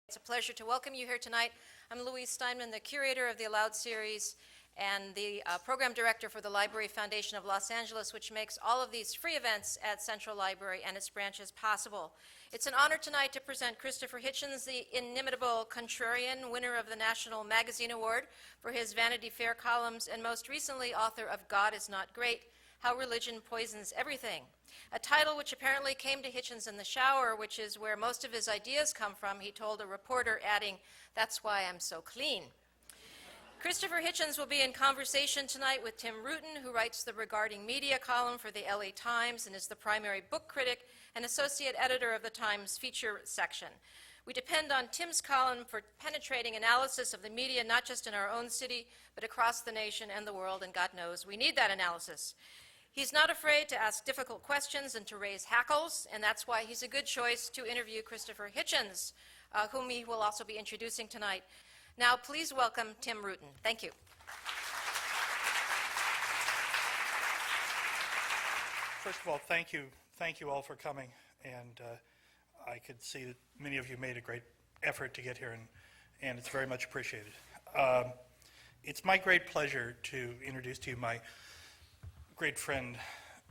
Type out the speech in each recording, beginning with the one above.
It's a pleasure to welcome you here tonight. I'm Louise Steinman, the curator of the ALOUD series and the program director for the Library Foundation of Los Angeles, which makes all of these free events at Central Library and its branches possible. It's an honor tonight to present Christopher Hitchens, the inimitable contrarian, winner of the National Magazine Award for his Vanity Fair columns, and most recently author of God is Not Great, How Religion Poisons Everything, a title which apparently came to Hitchens in the shower, which is where most of his ideas come from, he told a reporter, adding, "That's why I'm so clean." Christopher Hitchens will be in conversation tonight with Tim Rutten, who writes the Regarding Media column for the LA Times and is the primary book critic and associate editor of the Times feature section. We depend on Tim's column for penetrating analysis of the media, not just in our own city, but across the nation and the world, and God knows we need that analysis. He's not afraid to ask difficult questions and to raise hackles, and that's why he's a good choice to interview Christopher Hitchens, whom he will also be introducing tonight. Now, please welcome Tim Rutten. Thank you. First of all, thank you all for coming, and I could see that many of you made a great effort to get here, and it's very much appreciated. It's my great pleasure to introduce to you my great friend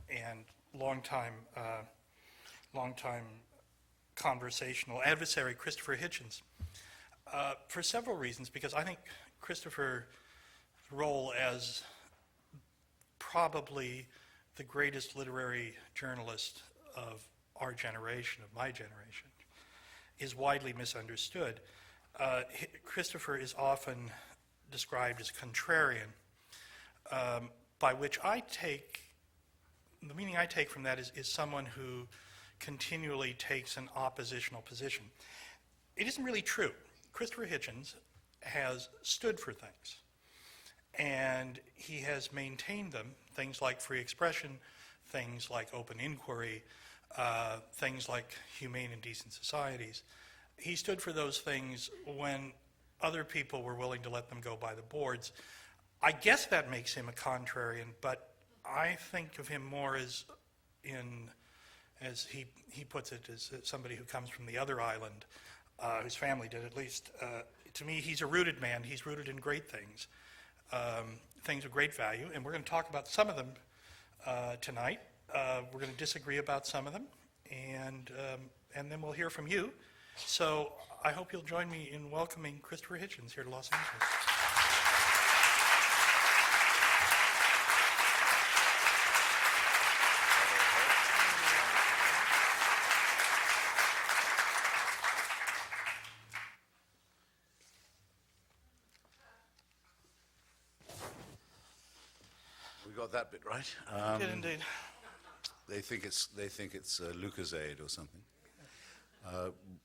and longtime conversational adversary, Christopher Hitchens, for several reasons, because I think Christopher's role as probably the greatest literary journalist of our generation, of my generation, is widely misunderstood. Christopher is often described as contrarian, by which the meaning I take from that is someone who continually takes an oppositional position. It isn't really true. Christopher Hitchens has stood for things, and he has maintained them, things like free expression, things like open inquiry, things like humane and decent societies. He stood for those things when other people were willing to let them go by the boards. I guess that makes him a contrarian, but I think of him more as he puts it, as somebody who comes from the other island, whose family did at least. To me, he's a rooted man. He's rooted in great things, things of great value, and we're going to talk about some of them tonight. We're going to disagree about some of them, and then we'll hear from you. So I hope you'll join me in welcoming Christopher Hitchens here to Los Angeles. We got that bit right. Did indeed. They think it's Lucozade or something.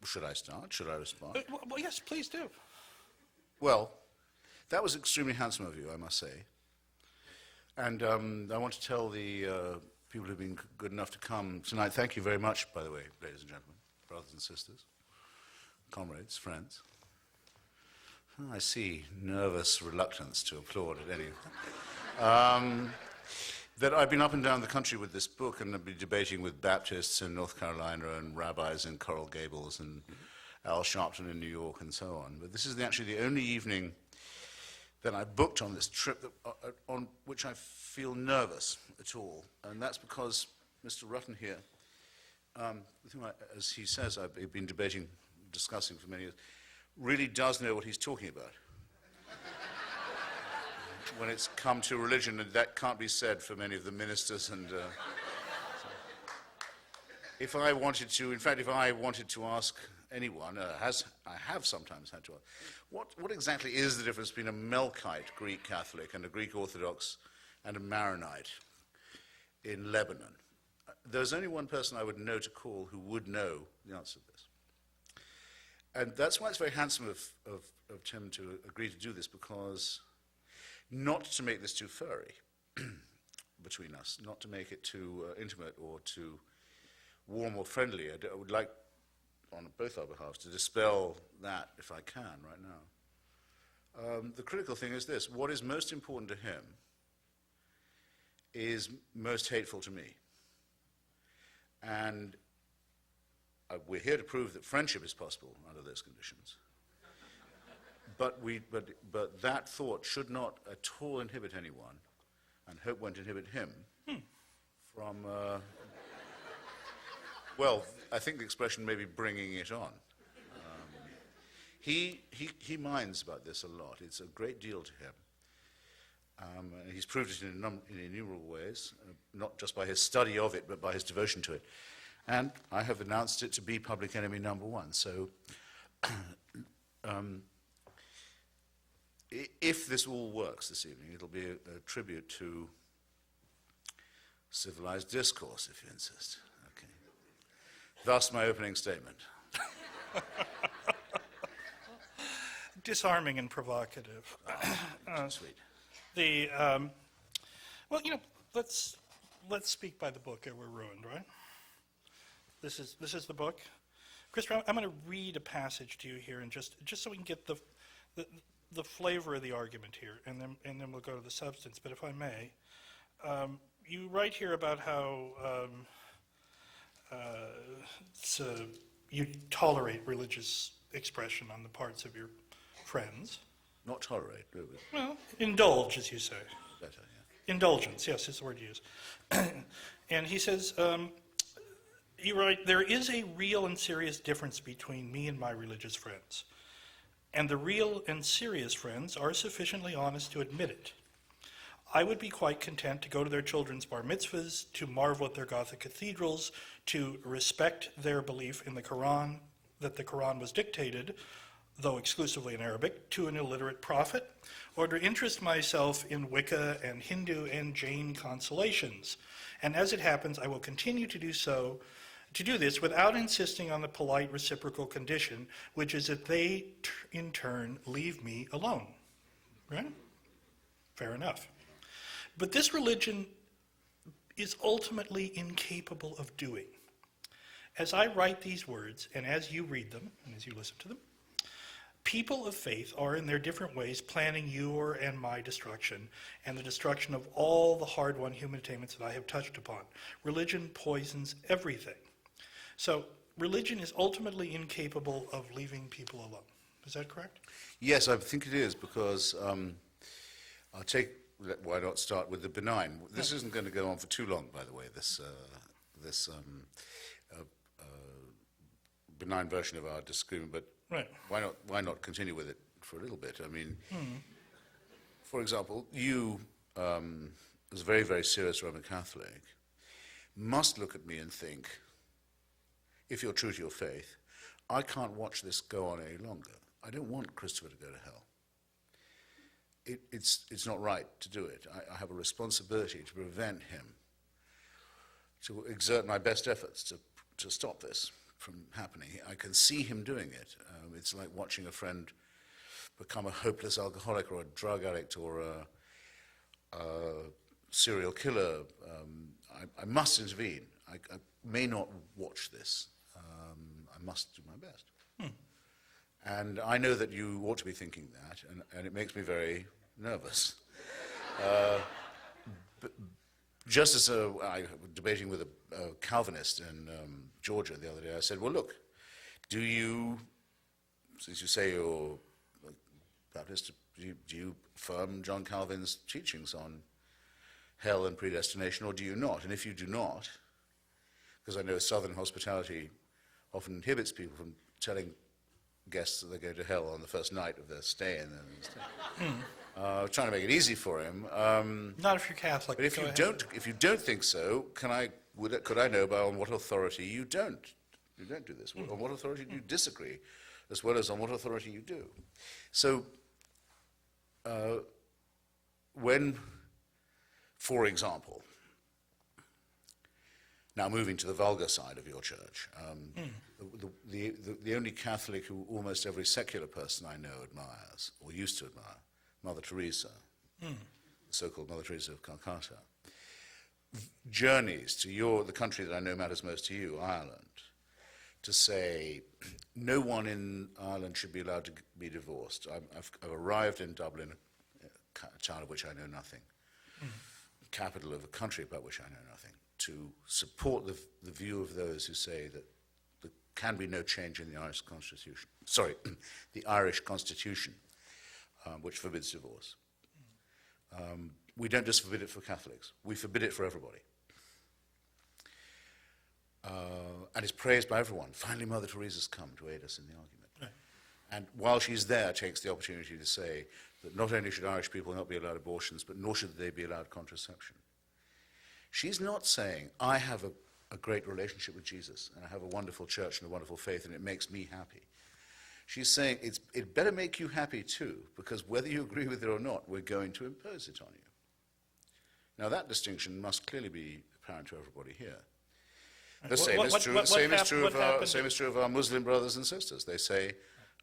Should I start? Should I respond? Well, yes, please do. Well, that was extremely handsome of you, I must say. And I want to tell the people who've been good enough to come tonight, thank you very much, by the way, ladies and gentlemen, brothers and sisters, comrades, friends. I see nervous reluctance to applaud at any that I've been up and down the country with this book, and I've been debating with Baptists in North Carolina and rabbis in Coral Gables and Al Sharpton in New York and so on. But this is actually the only evening that I booked on this trip on which I feel nervous at all. And that's because Mr. Rutten here, with whom as he says, I've been discussing for many years, really does know what he's talking about when it's come to religion, and that can't be said for many of the ministers. And so if I wanted to ask anyone, I have sometimes had to ask, what exactly is the difference between a Melkite Greek Catholic and a Greek Orthodox and a Maronite in Lebanon? There's only one person I would know to call who would know the answer to this. And that's why it's very handsome of Tim to agree to do this, because not to make this too furry between us, not to make it too intimate or too warm or friendly. I would like, on both our behalves, to dispel that if I can right now. The critical thing is this: what is most important to him is most hateful to me. And we're here to prove that friendship is possible under those conditions. but that thought should not at all inhibit anyone, and hope won't inhibit him from, well, I think the expression may be bringing it on. He minds about this a lot. It's a great deal to him. And he's proved it in innumerable ways, not just by his study of it, but by his devotion to it. And I have announced it to be public enemy number one. So if this all works this evening, it'll be a tribute to civilized discourse, if you insist. Okay. Thus my opening statement. Disarming and provocative. Sweet. Well, let's speak by the book or we're ruined, right? This is the book. Christopher, I'm going to read a passage to you here, and just so we can get the flavor of the argument here, and then we'll go to the substance. But if I may, you write here about how you tolerate religious expression on the parts of your friends. Not tolerate, do we? Well, indulge, as you say. Better, yeah. Indulgence, yes, is the word you use. And he says, you write, there is a real and serious difference between me and my religious friends. And the real and serious friends are sufficiently honest to admit it. I would be quite content to go to their children's bar mitzvahs, to marvel at their Gothic cathedrals, to respect their belief in the Quran, that the Quran was dictated, though exclusively in Arabic, to an illiterate prophet, or to interest myself in Wicca and Hindu and Jain consolations. And as it happens, I will continue to do this without insisting on the polite reciprocal condition, which is that they, in turn, leave me alone. Right? Fair enough. But this religion is ultimately incapable of doing. As I write these words, and as you read them, and as you listen to them, people of faith are in their different ways planning your and my destruction, and the destruction of all the hard-won human attainments that I have touched upon. Religion poisons everything. So religion is ultimately incapable of leaving people alone. Is that correct? Yes, I think it is, because why not start with the benign? This isn't going to go on for too long, by the way, this benign version of our disagreement, but right. Why not continue with it for a little bit? I mean, for example, you, as a very, very serious Roman Catholic, must look at me and think, if you're true to your faith, I can't watch this go on any longer. I don't want Christopher to go to hell. It's not right to do it. I have a responsibility to prevent him, to exert my best efforts to stop this from happening. I can see him doing it. It's like watching a friend become a hopeless alcoholic or a drug addict or a serial killer. I must intervene. I may not watch this. I must do my best. And I know that you ought to be thinking that, and it makes me very nervous. Just as I was debating with a Calvinist in Georgia the other day, I said, well, look, do you, since you say you're Baptist, do you affirm John Calvin's teachings on hell and predestination, or do you not? And if you do not, because I know Southern hospitality often inhibits people from telling guests that they're going to hell on the first night of their stay in there. Trying to make it easy for him. Not if you're Catholic. But if you don't think so, could I know on what authority you don't do this? On what authority do you disagree, as well as on what authority you do? So, when, for example, now moving to the vulgar side of your church, the only Catholic who almost every secular person I know admires, or used to admire, Mother Teresa, the so-called Mother Teresa of Calcutta, journeys to the country that I know matters most to you, Ireland, to say no one in Ireland should be allowed to be divorced. I've arrived in Dublin, a town of which I know nothing, capital of a country about which I know nothing, to support the view of those who say that there can be no change in the Irish Constitution. Sorry, the Irish Constitution. which forbids divorce. We don't just forbid it for Catholics, we forbid it for everybody. And it's praised by everyone. Finally, Mother Teresa's come to aid us in the argument. Right. And while she's there, takes the opportunity to say that not only should Irish people not be allowed abortions, but nor should they be allowed contraception. She's not saying, I have a great relationship with Jesus, and I have a wonderful church and a wonderful faith, and it makes me happy. She's saying, it better make you happy too, because whether you agree with it or not, we're going to impose it on you. Now, that distinction must clearly be apparent to everybody here. The same is true of our Muslim brothers and sisters. They say,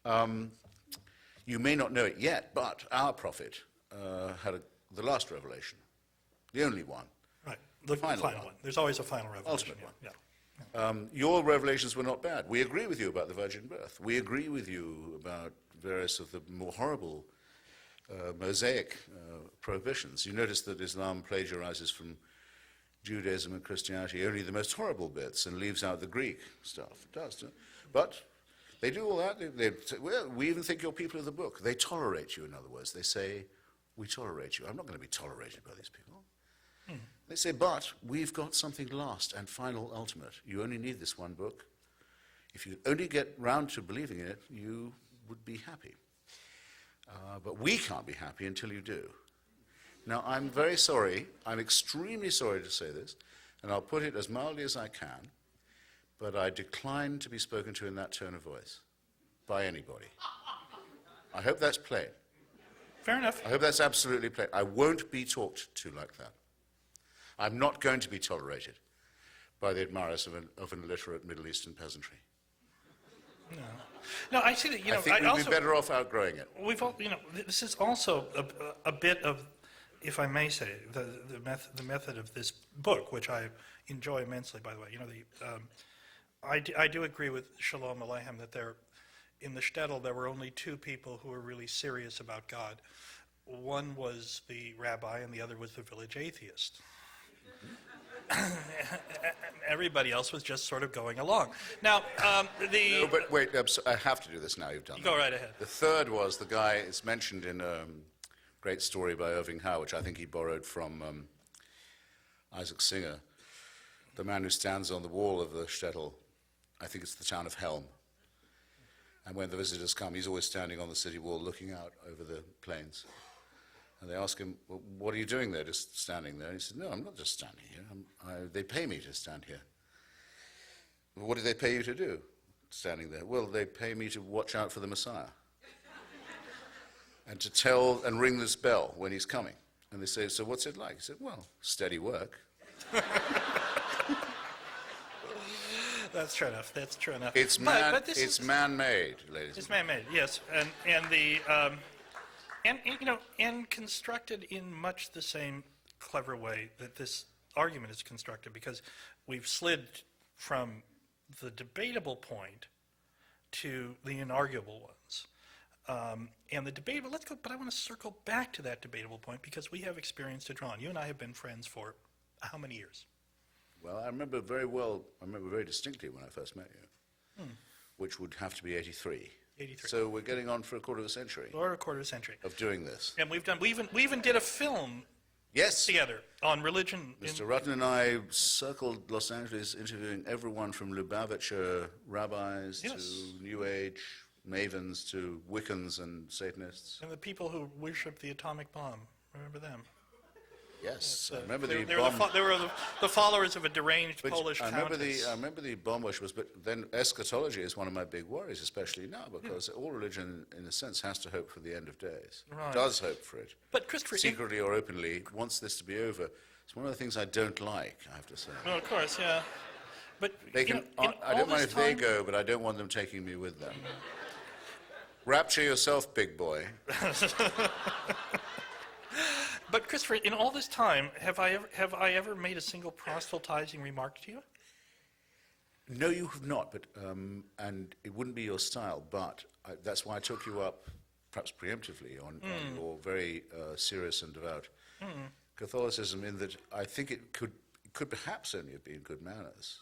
you may not know it yet, but our prophet had the last revelation, the only one. Right, the final one. There's always a final revelation. Ultimate one. Yeah. Your revelations were not bad. We agree with you about the virgin birth. We agree with you about various of the more horrible Mosaic prohibitions. You notice that Islam plagiarizes from Judaism and Christianity only the most horrible bits and leaves out the Greek stuff. It does. But they do all that. They say, well, we even think you're people of the book. They tolerate you, in other words. They say, we tolerate you. I'm not going to be tolerated by these people. They say, but we've got something last and final, ultimate. You only need this one book. If you only get round to believing in it, you would be happy. But we can't be happy until you do. Now, I'm very sorry. I'm extremely sorry to say this, and I'll put it as mildly as I can, but I decline to be spoken to in that tone of voice by anybody. I hope that's plain. Fair enough. I hope that's absolutely plain. I won't be talked to like that. I'm not going to be tolerated by the admirers of an illiterate Middle Eastern peasantry. No, I see that, I think we'd be better off outgrowing it. We've all, this is also a bit of, if I may say, the method of this book, which I enjoy immensely, by the way. I do agree with Shalom Aleichem that in the shtetl there were only two people who were really serious about God. One was the rabbi and the other was the village atheist. Everybody else was just sort of going along. Now, No, but wait, I have to do this now, you've done Go right ahead. The third was the guy, it's mentioned in a great story by Irving Howe, which I think he borrowed from Isaac Singer, the man who stands on the wall of the shtetl. I think it's the town of Helm. And when the visitors come, he's always standing on the city wall looking out over the plains. And they ask him, well, what are you doing there, just standing there? And he said, no, I'm not just standing here. They pay me to stand here. Well, what do they pay you to do, standing there? Well, they pay me to watch out for the Messiah. And to tell and ring this bell when he's coming. And they say, so what's it like? He said, well, steady work. That's true enough. That's true enough. It's man-made, ladies. It's man-made, yes, and constructed in much the same clever way that this argument is constructed, because we've slid from the debatable point to the inarguable ones. And the debatable, but I want to circle back to that debatable point because we have experience to draw on. You and I have been friends for how many years? Well, I remember very distinctly when I first met you, which would have to be 83. 83. So we're getting on for a quarter of a century. Or a quarter of a century. Of doing this. And we even did a film together on religion. Mr. Rutten and I circled Los Angeles interviewing everyone from Lubavitcher rabbis to New Age mavens to Wiccans and Satanists. And the people who worship the atomic bomb. Remember them? Yes, I remember they the were bomb. They were the followers of a deranged Which Polish I countess. remember the bomb worshippers, but then eschatology is one of my big worries, especially now, because all religion, in a sense, has to hope for the end of days. Right. Does hope for it. But Christopher, secretly or openly, wants this to be over. It's one of the things I don't like, I have to say. Well, of course, yeah. But They can, I don't mind if they go, but I don't want them taking me with them. Rapture yourself, big boy. But Christopher, in all this time, have I ever made a single proselytizing remark to you? No, you have not, but and it wouldn't be your style. But that's why I took you up, perhaps preemptively, on your very serious and devout Catholicism. In that, I think it could perhaps only have been good manners.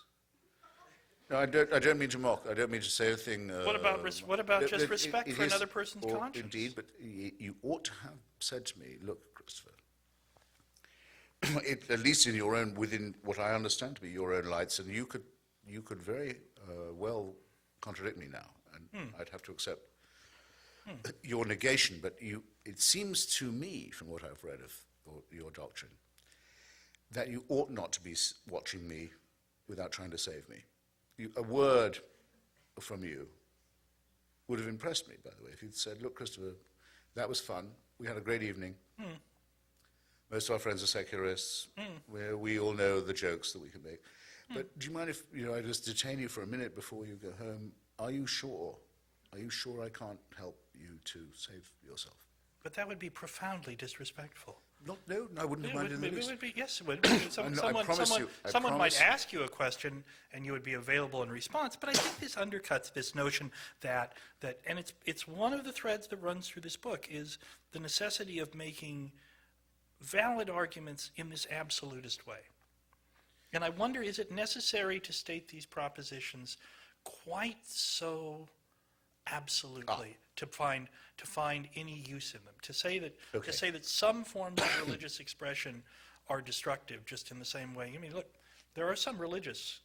No, I don't mean to mock. I don't mean to say anything. What about just respect for is- another person's or conscience? Indeed, but you ought to have said to me, look, Christopher, at least in your own, within what I understand to be your own lights, and you could very well contradict me now, and I'd have to accept your negation. But it seems to me, from what I've read of your doctrine, that you ought not to be watching me without trying to save me. A word from you would have impressed me, by the way, if you'd said, look, Christopher, that was fun. We had a great evening. Most of our friends are secularists. Where we all know the jokes that we can make. But do you mind if I just detain you for a minute before you go home? Are you sure? Are you sure I can't help you to save yourself? But that would be profoundly disrespectful. No, I wouldn't have minded in the least. Yes, it would be. Someone might ask you a question, and you would be available in response. But I think this undercuts this notion that and it's one of the threads that runs through this book, is the necessity of making valid arguments in this absolutist way. And I wonder, is it necessary to state these propositions quite so absolutely to find any use in them? To say that some forms of religious expression are destructive, just in the same way. I mean, look, there are some religious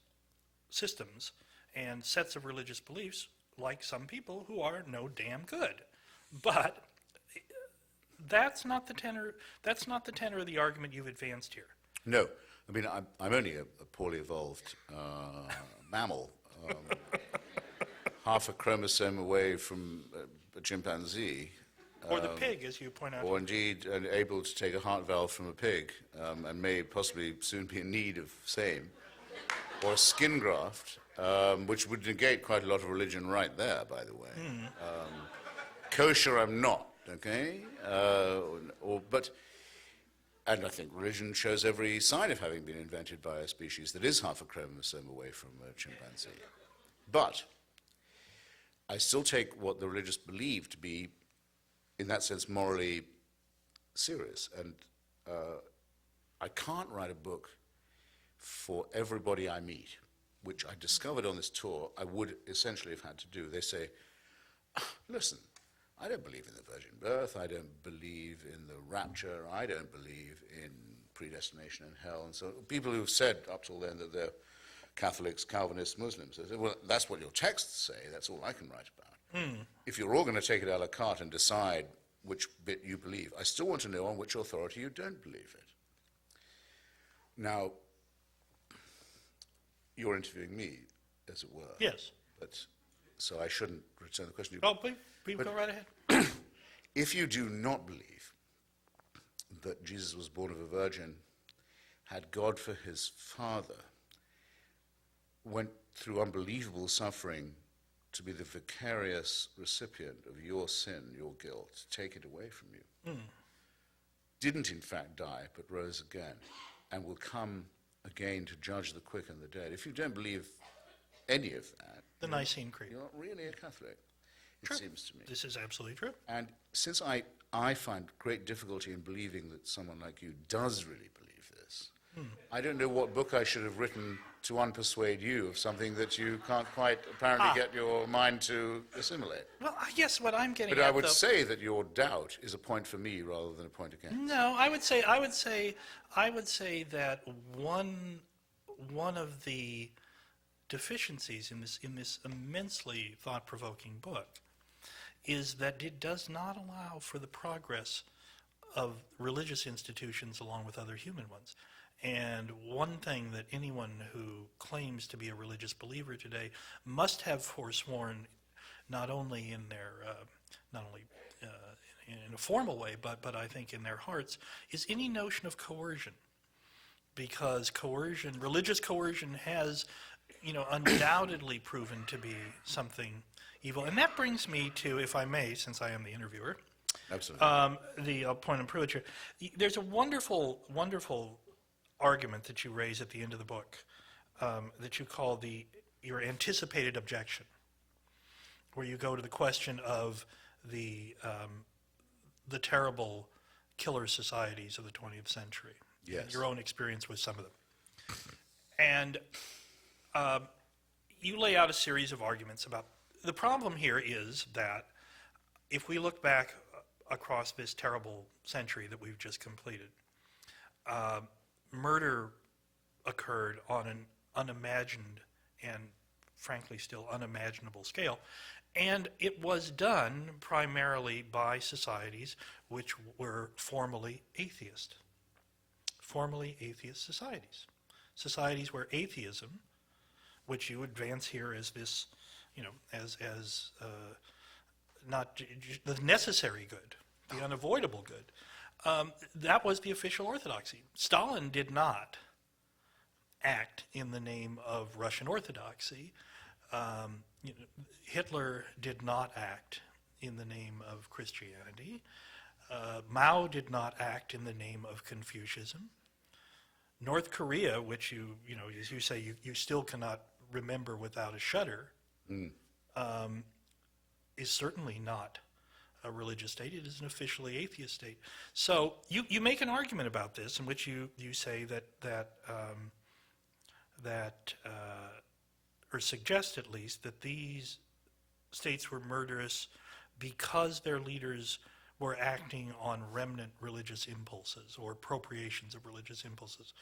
systems and sets of religious beliefs, like some people, who are no damn good. But that's not the tenor. That's not the tenor of the argument you've advanced here. No, I mean I'm only a poorly evolved mammal, half a chromosome away from a chimpanzee, Or the pig, as you point out. or indeed able to take a heart valve from a pig, and may possibly soon be in need of same, or a skin graft, which would negate quite a lot of religion right there, by the way. Kosher, I'm not. Okay, and I think religion shows every sign of having been invented by a species that is half a chromosome away from a chimpanzee. But I still take what the religious believe to be, in that sense, morally serious. And I can't write a book for everybody I meet, which I discovered on this tour I would essentially have had to do. They say, listen, I don't believe in the virgin birth, I don't believe in the rapture, I don't believe in predestination and hell. And so people who've said up till then that they're Catholics, Calvinists, Muslims, they say, well, that's what your texts say, that's all I can write about. If you're all going to take it a la carte and decide which bit you believe, I still want to know on which authority you don't believe it. Now, you're interviewing me, as it were. Yes. But, so I shouldn't return the question. Oh, please go right ahead. If you do not believe that Jesus was born of a virgin, had God for his father, went through unbelievable suffering to be the vicarious recipient of your sin, your guilt, to take it away from you, didn't in fact die, but rose again, and will come again to judge the quick and the dead. If you don't believe any of that, The Nicene Creed. you're not really a Catholic, it True. seems to me. This is absolutely true. And since I find great difficulty in believing that someone like you does really believe this, I don't know what book I should have written to unpersuade you of something that you can't quite apparently get your mind to assimilate. Well, I guess what I'm getting But at, I would though, say that your doubt is a point for me rather than a point against. No, I would say that one of the deficiencies in this immensely thought-provoking book is that it does not allow for the progress of religious institutions along with other human ones. And one thing that anyone who claims to be a religious believer today must have forsworn, not only in their, in a formal way, but I think in their hearts, is any notion of coercion. Because coercion, religious coercion, has, undoubtedly proven to be something evil. And that brings me to, if I may, since I am the interviewer, Absolutely. the point of privilege here. There's a wonderful, wonderful argument that you raise at the end of the book that you call your anticipated objection, where you go to the question of the terrible killer societies of the 20th century. Yes. Your own experience with some of them. And you lay out a series of arguments about, the problem here is that if we look back across this terrible century that we've just completed, murder occurred on an unimagined and frankly still unimaginable scale, and it was done primarily by societies which were formerly atheist societies. Societies where atheism, which you advance here as this, as not the necessary good, the unavoidable good, that was the official orthodoxy. Stalin did not act in the name of Russian orthodoxy. Hitler did not act in the name of Christianity. Mao did not act in the name of Confucianism. North Korea, which as you say, you still cannot remember without a shudder, is certainly not a religious state. It is an officially atheist state. So you make an argument about this in which you say that or suggest at least that these states were murderous because their leaders were acting on remnant religious impulses or appropriations of religious impulses.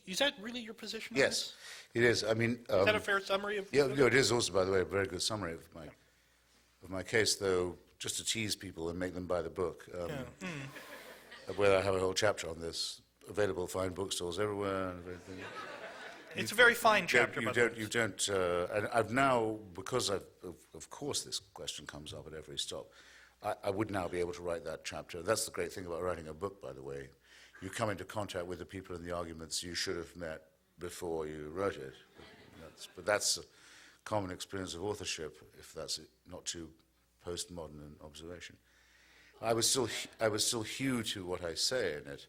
Is that really your position? Yes, it is. I mean, is that a fair summary of? Yeah, no, it is also, by the way, a very good summary of my case. Though, just to tease people and make them buy the book, where I have a whole chapter on this, available fine bookstores everywhere. And everything. It's a very fine chapter. And I've now, because of course this question comes up at every stop, I would now be able to write that chapter. That's the great thing about writing a book, by the way. You come into contact with the people and the arguments you should have met before you wrote it. But that's a common experience of authorship, if that's not too postmodern an observation. I would still hew to what I say in it.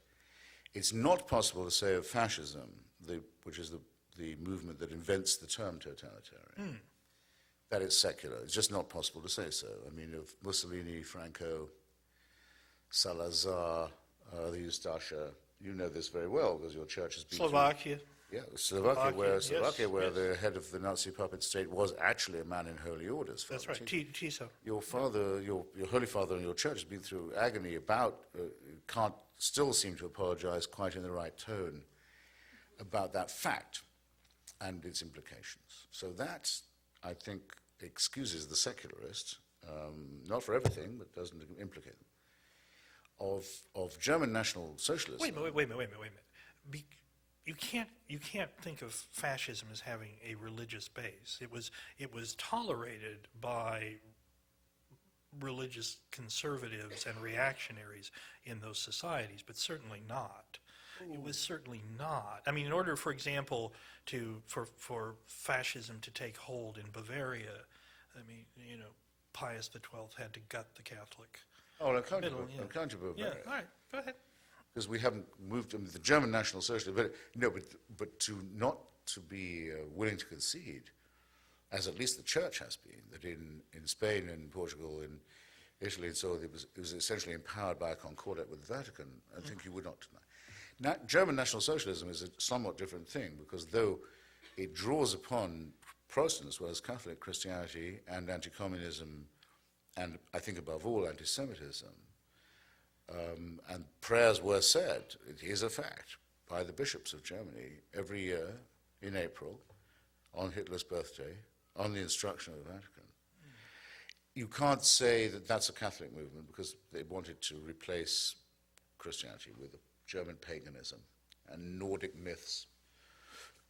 It's not possible to say of fascism, which is the movement that invents the term totalitarian, that it's secular. It's just not possible to say so. I mean, of Mussolini, Franco, Salazar, the Ustasha, you know this very well because your church has been Slovakia. Yeah, Slovakia, where yes. the head of the Nazi puppet state was actually a man in holy orders. That's right, Tiso. Your father, your Holy Father, and your church has been through agony about, can't still seem to apologize quite in the right tone about that fact and its implications. So that, I think, excuses the secularist, not for everything, but doesn't implicate them, of German National Socialism. Wait a minute. You can't think of fascism as having a religious base. It was tolerated by religious conservatives and reactionaries in those societies, but certainly not. It was certainly not. I mean, in order, for example, for fascism to take hold in Bavaria, I mean, Pius XII had to gut the Catholic. Oh, I'll come to Bavaria. Yeah, all right, go ahead. Because we haven't moved to the German National Socialism, but not to be willing to concede, as at least the Church has been, that in Spain and Portugal and Italy and so on, it was essentially empowered by a concordat with the Vatican. I think you would not deny. Now, German National Socialism is a somewhat different thing because though it draws upon Protestant as well as Catholic Christianity and anti-communism and I think above all anti-Semitism, and prayers were said, it is a fact, by the bishops of Germany every year in April on Hitler's birthday on the instruction of the Vatican. You can't say that that's a Catholic movement because they wanted to replace Christianity with German paganism and Nordic myths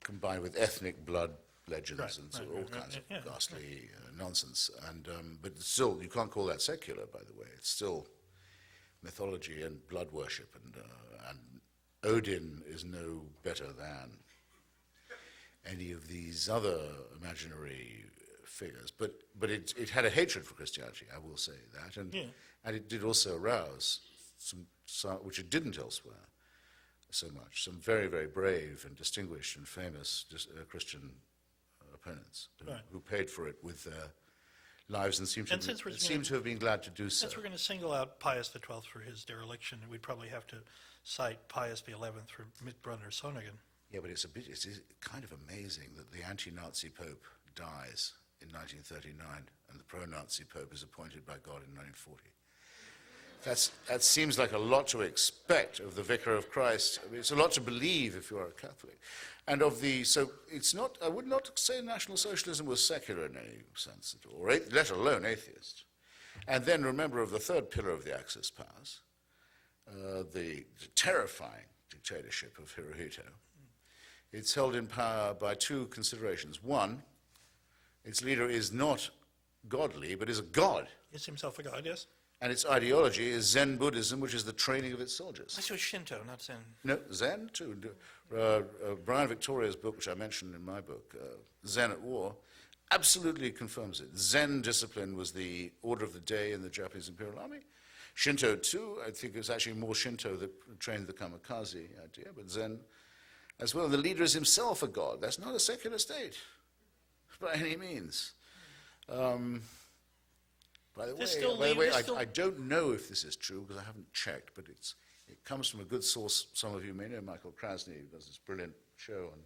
combined with ethnic blood legends all kinds of ghastly nonsense. And but still, you can't call that secular, by the way. It's still mythology and blood worship, and Odin is no better than any of these other imaginary figures. But it had a hatred for Christianity, I will say that, and it did also arouse some, which it didn't elsewhere so much, some very, very brave and distinguished and famous Christian opponents who paid for it with their lives and seem to have been glad to do so. Since we're going to single out Pius XII for his dereliction, we'd probably have to cite Pius XI for Mitbrunner Sonnegan. Yeah, but it's kind of amazing that the anti-Nazi Pope dies in 1939 and the pro-Nazi Pope is appointed by God in 1940. That seems like a lot to expect of the Vicar of Christ. I mean, it's a lot to believe if you are a Catholic. And so it's not, I would not say National Socialism was secular in any sense at all, or let alone atheist. And then remember of the third pillar of the Axis powers, the terrifying dictatorship of Hirohito. It's held in power by two considerations. One, its leader is not godly, but is a god. Is himself a god, yes? And its ideology is Zen Buddhism, which is the training of its soldiers. This was Shinto, not Zen. No, Zen too. Brian Victoria's book, which I mentioned in my book, Zen at War, absolutely confirms it. Zen discipline was the order of the day in the Japanese Imperial Army. Shinto too, I think it was actually more Shinto that trained the kamikaze idea, but Zen as well. And the leader is himself a god. That's not a secular state by any means. By the way, I don't know if this is true because I haven't checked, but it comes from a good source. Some of you may know Michael Krasny, who does this brilliant show, and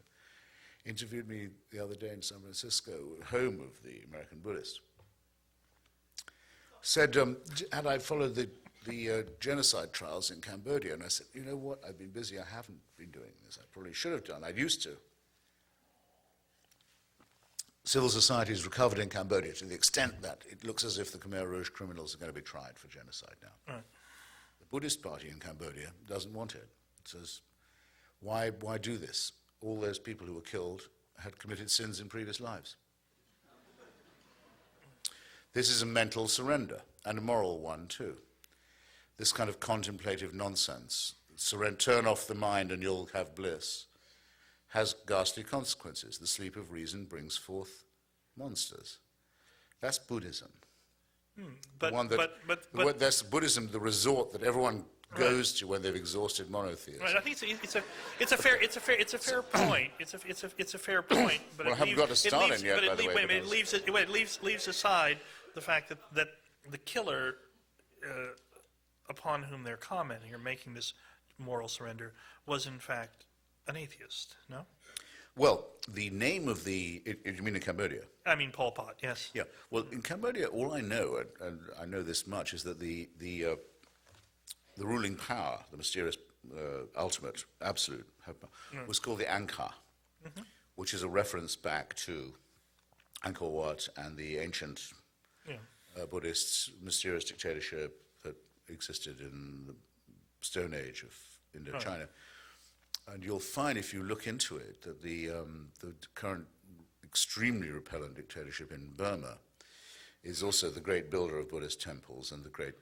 interviewed me the other day in San Francisco, home of the American Buddhist. Said, had I followed the genocide trials in Cambodia, and I said, you know what, I've been busy, I haven't been doing this. I probably should have done, I used to. Civil society has recovered in Cambodia to the extent that it looks as if the Khmer Rouge criminals are going to be tried for genocide now. Right. The Buddhist party in Cambodia doesn't want it. It says, why do this? All those people who were killed had committed sins in previous lives. This is a mental surrender, and a moral one too. This kind of contemplative nonsense, turn off the mind and you'll have bliss, has ghastly consequences. The sleep of reason brings forth monsters. That's Buddhism. That's Buddhism, the resort that everyone goes to when they've exhausted monotheism. Right. I think it's a fair point. It's a fair point. But well, I haven't got to Stalin yet, by the way. It leaves aside the fact that the killer, upon whom they're commenting or making this moral surrender, was in fact an atheist, no? Well, the name of you mean in Cambodia? I mean Pol Pot, yes. Yeah. Well, in Cambodia, all I know, and I know this much, is that the ruling power, the mysterious, ultimate, absolute, was called the Angkar, which is a reference back to Angkor Wat and the ancient Buddhist mysterious dictatorship that existed in the Stone Age of Indochina. Right. And you'll find, if you look into it, that the current extremely repellent dictatorship in Burma is also the great builder of Buddhist temples and the great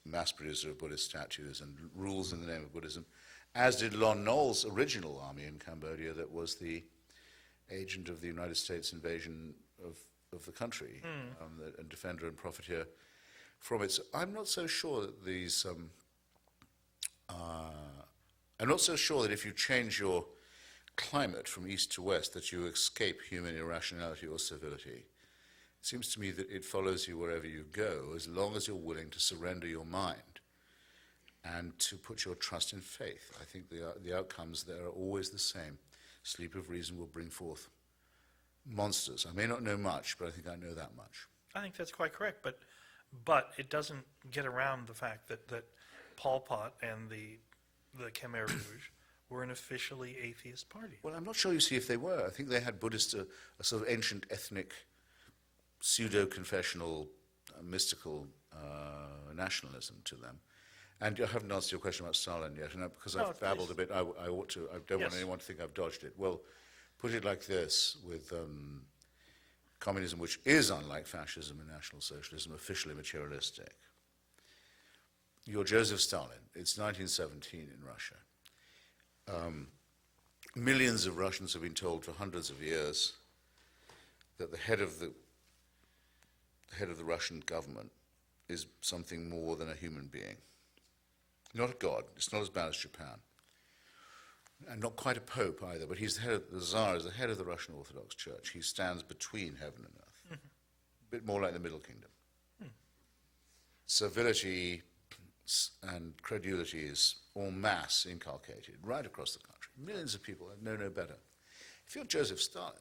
mass producer of Buddhist statues and rules in the name of Buddhism, as did Lon Nol's original army in Cambodia that was the agent of the United States invasion of the country, and defender and profiteer from it. So I'm not so sure that I'm not so sure that if you change your climate from east to west that you escape human irrationality or civility. It seems to me that it follows you wherever you go as long as you're willing to surrender your mind and to put your trust in faith. I think the outcomes there are always the same. Sleep of reason will bring forth monsters. I may not know much, but I think I know that much. I think that's quite correct, but it doesn't get around the fact that Pol Pot and the Khmer Rouge were an officially atheist party. Well, I'm not sure, you see, if they were. I think they had Buddhist, a sort of ancient ethnic, pseudo-confessional, mystical nationalism to them. And I haven't answered your question about Stalin yet, and because I've babbled a bit, I ought to. I don't want anyone to think I've dodged it. Well, put it like this, with communism, which is, unlike fascism and National Socialism, officially materialistic. You're Joseph Stalin. It's 1917 in Russia. Millions of Russians have been told for hundreds of years that the head of the Russian government is something more than a human being. Not a god. It's not as bad as Japan. And not quite a pope either, but he's the Tsar is the head of the Russian Orthodox Church. He stands between heaven and earth. A bit more like the Middle Kingdom. Servility and credulity is en masse inculcated right across the country. Millions of people know no better. If you're Joseph Stalin,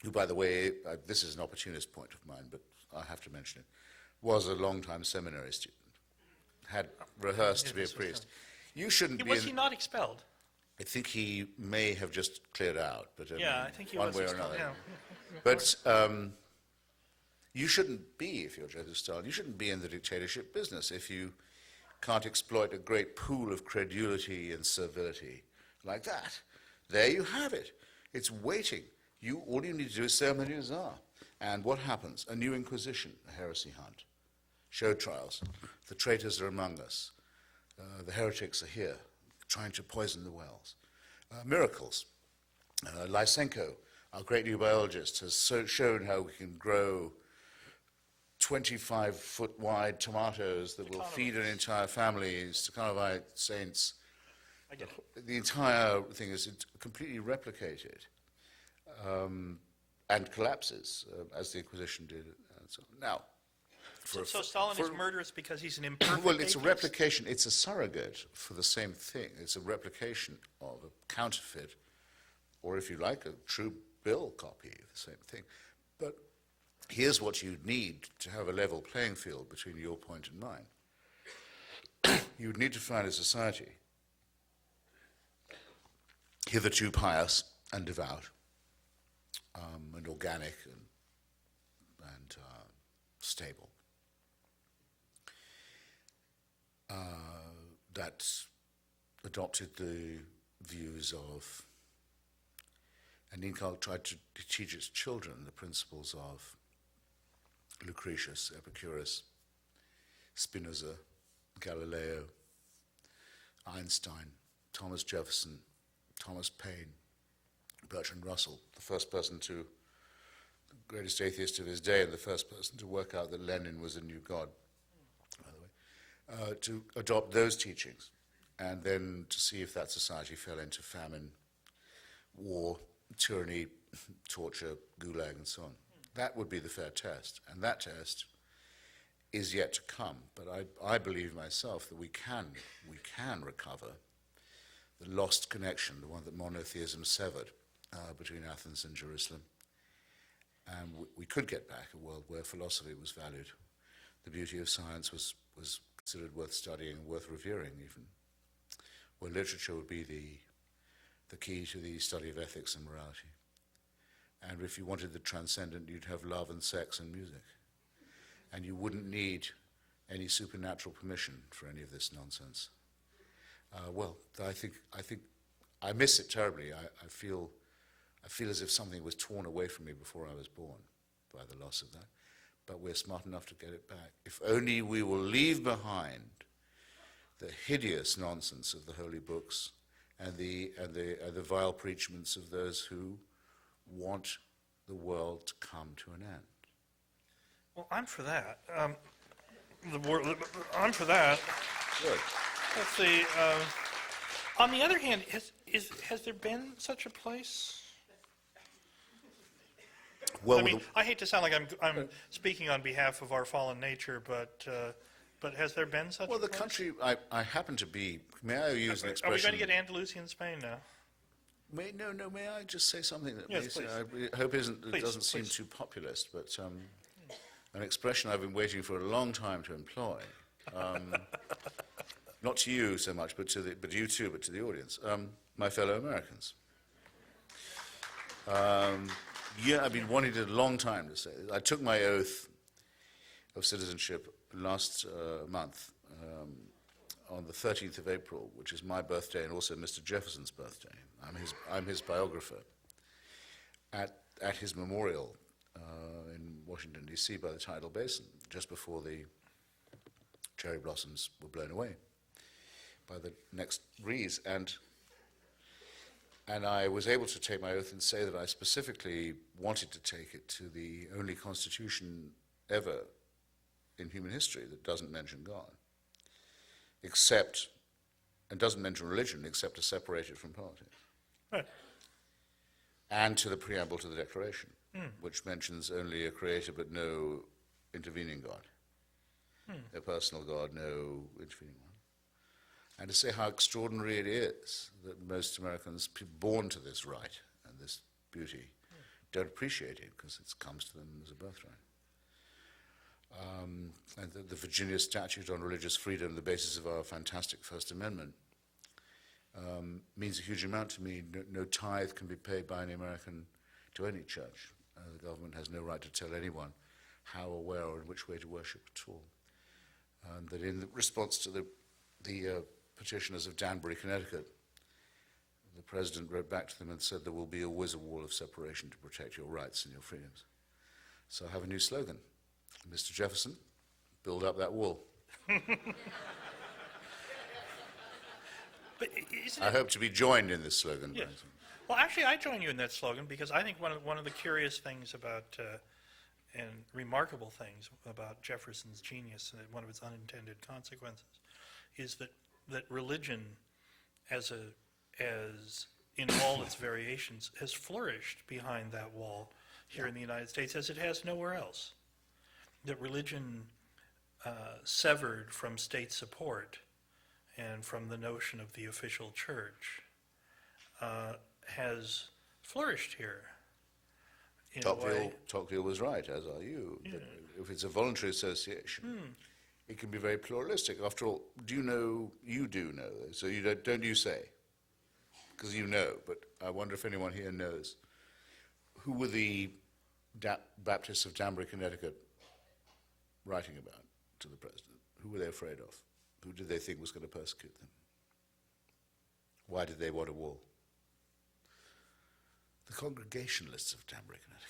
who, by the way, this is an opportunist point of mine, but I have to mention it, was a long-time seminary student, had rehearsed to be a priest. You shouldn't be... Was he not expelled? I think he may have just cleared out, but Yeah, I think he one was way or expelled. another. Yeah. But you shouldn't be, if you're Joseph Stalin, you shouldn't be in the dictatorship business if you can't exploit a great pool of credulity and servility like that. There you have it. It's waiting. All you need to do is say I'm the new Tsar. And what happens? A new inquisition, a heresy hunt, show trials. The traitors are among us. The heretics are here, trying to poison the wells. Miracles. Lysenko, our great new biologist, has shown how we can grow 25-foot wide tomatoes that will feed an entire family, Stakhanovite saints. I get it. The entire thing is completely replicated and collapses, as the Inquisition did. And so on. Now, So Stalin is murderous because he's an imperfect well, it's a atheist? replication, it's a surrogate for the same thing. It's a replication of a counterfeit, or if you like, a true bill copy of the same thing. But here's what you need to have a level playing field between your point and mine. You would need to find a society hitherto pious and devout, and organic and stable. That adopted the views of, and Incal tried to teach its children the principles of Lucretius, Epicurus, Spinoza, Galileo, Einstein, Thomas Jefferson, Thomas Paine, Bertrand Russell, the first person to, the greatest atheist of his day, and the first person to work out that Lenin was a new god, by the way, to adopt those teachings, and then to see if that society fell into famine, war, tyranny, torture, gulag, and so on. That would be the fair test, and that test is yet to come. But I believe myself that we can recover the lost connection, the one that monotheism severed between Athens and Jerusalem. And we could get back a world where philosophy was valued. The beauty of science was considered worth studying, worth revering even. Where literature would be the key to the study of ethics and morality. And if you wanted the transcendent, you'd have love and sex and music. And you wouldn't need any supernatural permission for any of this nonsense. Well, I think I miss it terribly. I feel as if something was torn away from me before I was born by the loss of that. But we're smart enough to get it back. If only we will leave behind the hideous nonsense of the holy books and the vile preachments of those who want the world to come to an end. Well, I'm for that. I'm for that. Good. Let's see. On the other hand, has there been such a place? Well, I mean, I hate to sound like I'm speaking on behalf of our fallen nature, but has there been such a place? the country I happen to be, may I use an Are we expression? going to get Andalusian Spain now? May I just say something that Yes, please. I hope it Please, doesn't seem please. too populist, but an expression I've been waiting for a long time to employ. Not to you so much, but you too, but to the audience. My fellow Americans. I've been wanting it a long time to say this. I took my oath of citizenship last month on the 13th of April, which is my birthday and also Mr. Jefferson's birthday. I'm his biographer. At his memorial in Washington, D.C. by the Tidal Basin, just before the cherry blossoms were blown away by the next breeze. And I was able to take my oath and say that I specifically wanted to take it to the only constitution ever in human history that doesn't mention God, and doesn't mention religion except to separate it from politics. Right. And to the preamble to the Declaration, which mentions only a creator but no intervening God. No personal God, no intervening and to say how extraordinary it is that most Americans, born to this right and this beauty, don't appreciate it because it comes to them as a birthright. And the Virginia Statute on Religious Freedom, the basis of our fantastic First Amendment, means a huge amount to me. No tithe can be paid by any American to any church. The government has no right to tell anyone how or where or in which way to worship at all. And that in response to the petitioners of Danbury, Connecticut, the president wrote back to them and said there will be always a wall of separation to protect your rights and your freedoms. So I have a new slogan. Mr. Jefferson, build up that wall. But isn't I it, hope to be joined in this slogan. yes. Well, actually, I join you in that slogan because I think one of the curious things about and remarkable things about Jefferson's genius, and one of its unintended consequences, is that religion, as in all its variations, has flourished behind that wall here in the United States as it has nowhere else. That religion severed from state support and from the notion of the official church has flourished here in a way. Tocqueville was right, as are you. Yeah. That if it's a voluntary association, it can be very pluralistic. After all, do you know, you do know, so you don't you say? Because you know, but I wonder if anyone here knows. Who were the Baptists of Danbury, Connecticut writing about to the president? Who were they afraid of? Who did they think was going to persecute them? Why did they want a wall? The Congregationalists of Danbury, Connecticut.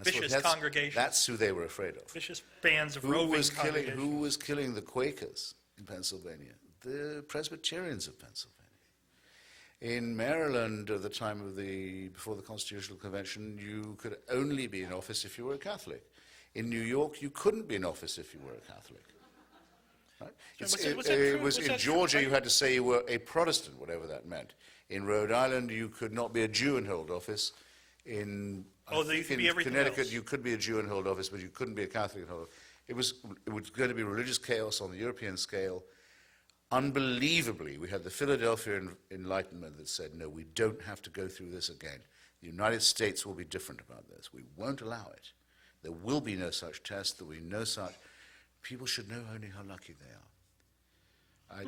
Vicious congregation. That's who they were afraid of. Vicious bands of Who roving was congregations. killing the Quakers in Pennsylvania? The Presbyterians of Pennsylvania. In Maryland, at the time of before the Constitutional Convention, you could only be in office if you were a Catholic. In New York, you couldn't be in office if you were a Catholic. Right? Was that true? Was In that Georgia, true? you had to say you were a Protestant, whatever that meant. In Rhode Island, you could not be a Jew and hold office. In Oh, you could be everything Connecticut, else. you could be a Jew and hold office, but you couldn't be a Catholic and hold office. It was going to be religious chaos on the European scale. Unbelievably, we had the Philadelphia Enlightenment that said, no, we don't have to go through this again. The United States will be different about this. We won't allow it. There will be no such test. There will be no such. People should know only how lucky they are.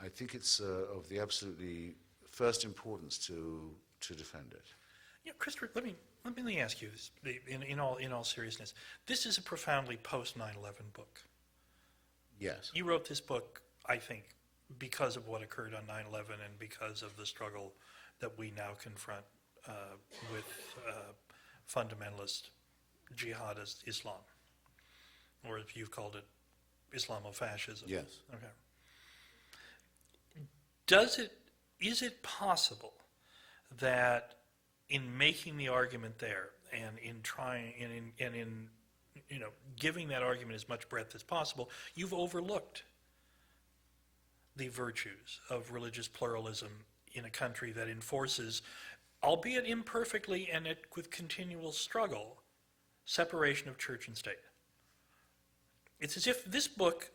I think it's of the absolutely first importance to defend it. Yeah, Christopher, let me ask you this, in all seriousness. This is a profoundly post 9/11 book. Yes. You wrote this book, I think, because of what occurred on 9/11 and because of the struggle that we now confront with fundamentalist jihadist Islam, or as you've called it, Islamofascism. Yes. Okay. Is it possible that in making the argument there and in trying and in giving that argument as much breadth as possible, you've overlooked the virtues of religious pluralism in a country that enforces, albeit imperfectly and with continual struggle, separation of church and state? It's as if this book,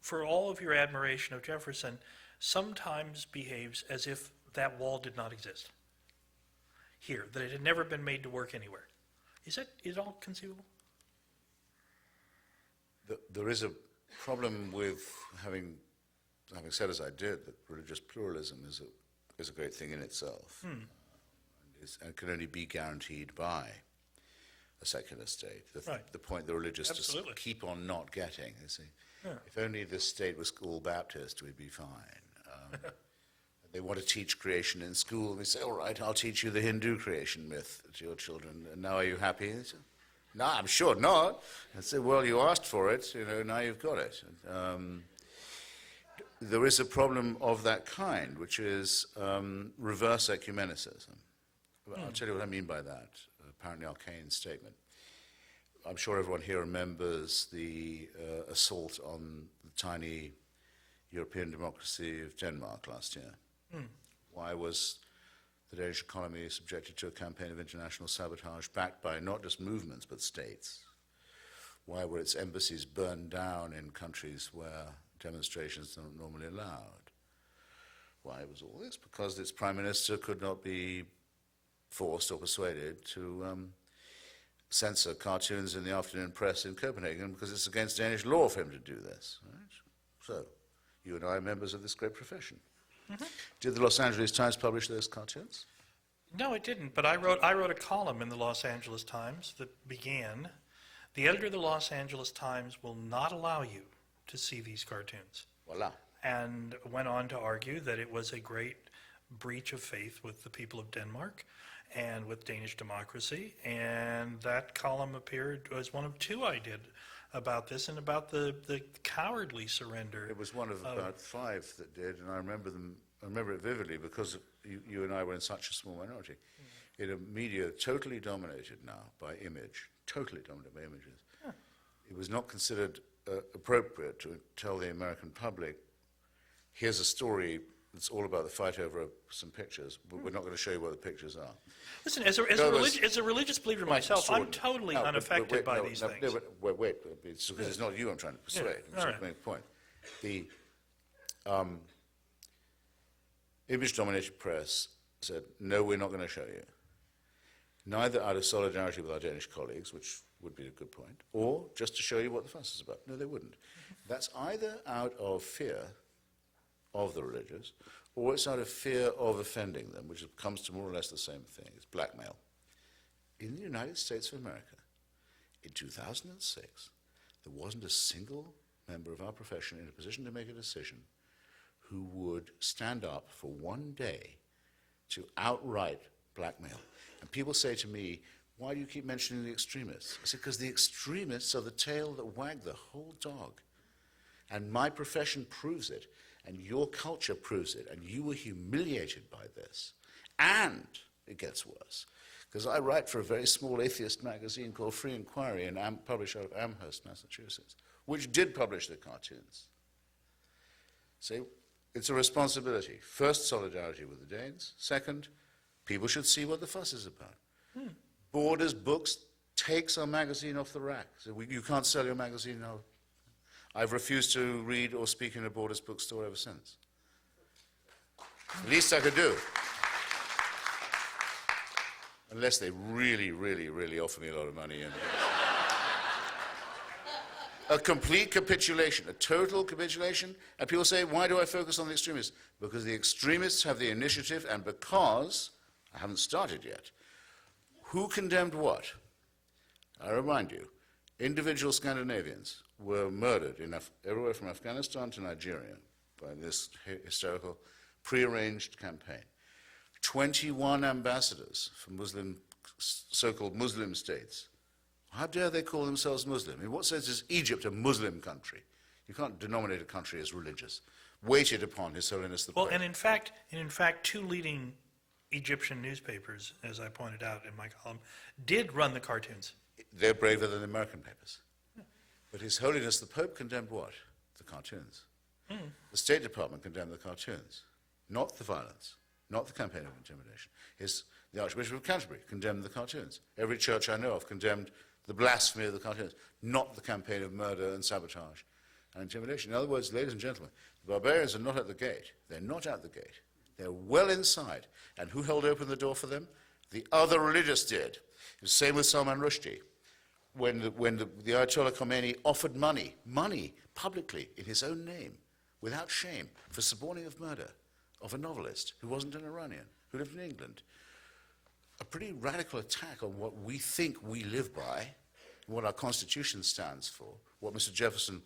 for all of your admiration of Jefferson, sometimes behaves as if that wall did not exist here, that it had never been made to work anywhere. Is it all conceivable? There is a problem with having said as I did that religious pluralism is a great thing in itself, and can only be guaranteed by a secular state. Right. The point the religious Absolutely. just keep on not getting. You see, Yeah. if only this state was all Baptist, we'd be fine. They want to teach creation in school, and we say, all right, I'll teach you the Hindu creation myth to your children, and now are you happy? They say, no, I'm sure not. I say, well, you asked for it, now you've got it. There is a problem of that kind, which is reverse ecumenicism. I'll tell you what I mean by that, apparently arcane statement. I'm sure everyone here remembers the assault on the tiny European democracy of Denmark last year. Why was the Danish economy subjected to a campaign of international sabotage backed by not just movements but states? Why were its embassies burned down in countries where demonstrations not normally allowed. Why was all this? Because its prime minister could not be forced or persuaded to censor cartoons in the afternoon press in Copenhagen because it's against Danish law for him to do this. Right? So, you and I are members of this great profession. Mm-hmm. Did the Los Angeles Times publish those cartoons? No, it didn't, but I wrote a column in the Los Angeles Times that began, "The editor of the Los Angeles Times will not allow you to see these cartoons." Voila. And went on to argue that it was a great breach of faith with the people of Denmark and with Danish democracy, and that column appeared as one of two I did about this and about the cowardly surrender. It was one of about 5 that did, and I remember it vividly because you and I were in such a small minority. In a media totally dominated now by image, totally dominated by images. Huh. It was not considered appropriate to tell the American public, here's a story that's all about the fight over some pictures, but we're not going to show you what the pictures are. Listen, as a religious believer myself, I'm totally unaffected by these things. Wait, it's because it's not you I'm trying to persuade. I'm trying to make a point. The image-dominated press said, no, we're not going to show you. Neither out of solidarity with our Danish colleagues, which would be a good point, or just to show you what the fuss is about. No, they wouldn't. That's either out of fear of the religious, or it's out of fear of offending them, which comes to more or less the same thing. It's blackmail. In the United States of America, in 2006, there wasn't a single member of our profession in a position to make a decision who would stand up for one day to outright blackmail. And people say to me, why do you keep mentioning the extremists? I said, because the extremists are the tail that wag the whole dog. And my profession proves it, and your culture proves it, and you were humiliated by this. And it gets worse, because I write for a very small atheist magazine called Free Inquiry, and published out of Amherst, Massachusetts, which did publish the cartoons. So it's a responsibility. First, solidarity with the Danes. Second, people should see what the fuss is about. Borders Books takes our magazine off the rack. So you can't sell your magazine now. I've refused to read or speak in a Borders bookstore ever since. The least I could do. Unless they really, really, really offer me a lot of money. And a complete capitulation, a total capitulation. And people say, why do I focus on the extremists? Because the extremists have the initiative, and because, I haven't started yet, who condemned what? I remind you, individual Scandinavians were murdered everywhere from Afghanistan to Nigeria by this hysterical, prearranged campaign. 21 ambassadors from so-called Muslim states. How dare they call themselves Muslim? In what sense is Egypt a Muslim country? You can't denominate a country as religious. Waited upon His Holiness the Pope. Well, and in fact, 2 leading Egyptian newspapers, as I pointed out in my column, did run the cartoons. They're braver than the American papers. But His Holiness the Pope condemned what? The cartoons. The State Department condemned the cartoons, not the violence, not the campaign of intimidation. The Archbishop of Canterbury condemned the cartoons. Every church I know of condemned the blasphemy of the cartoons, not the campaign of murder and sabotage and intimidation. In other words, ladies and gentlemen, the barbarians are not at the gate. They're not at the gate. They're well inside. And who held open the door for them? The other religious did. It was the same with Salman Rushdie. When the Ayatollah Khomeini offered money publicly in his own name, without shame, for suborning of murder of a novelist who wasn't an Iranian, who lived in England. A pretty radical attack on what we think we live by, what our Constitution stands for, what Mr. Jefferson,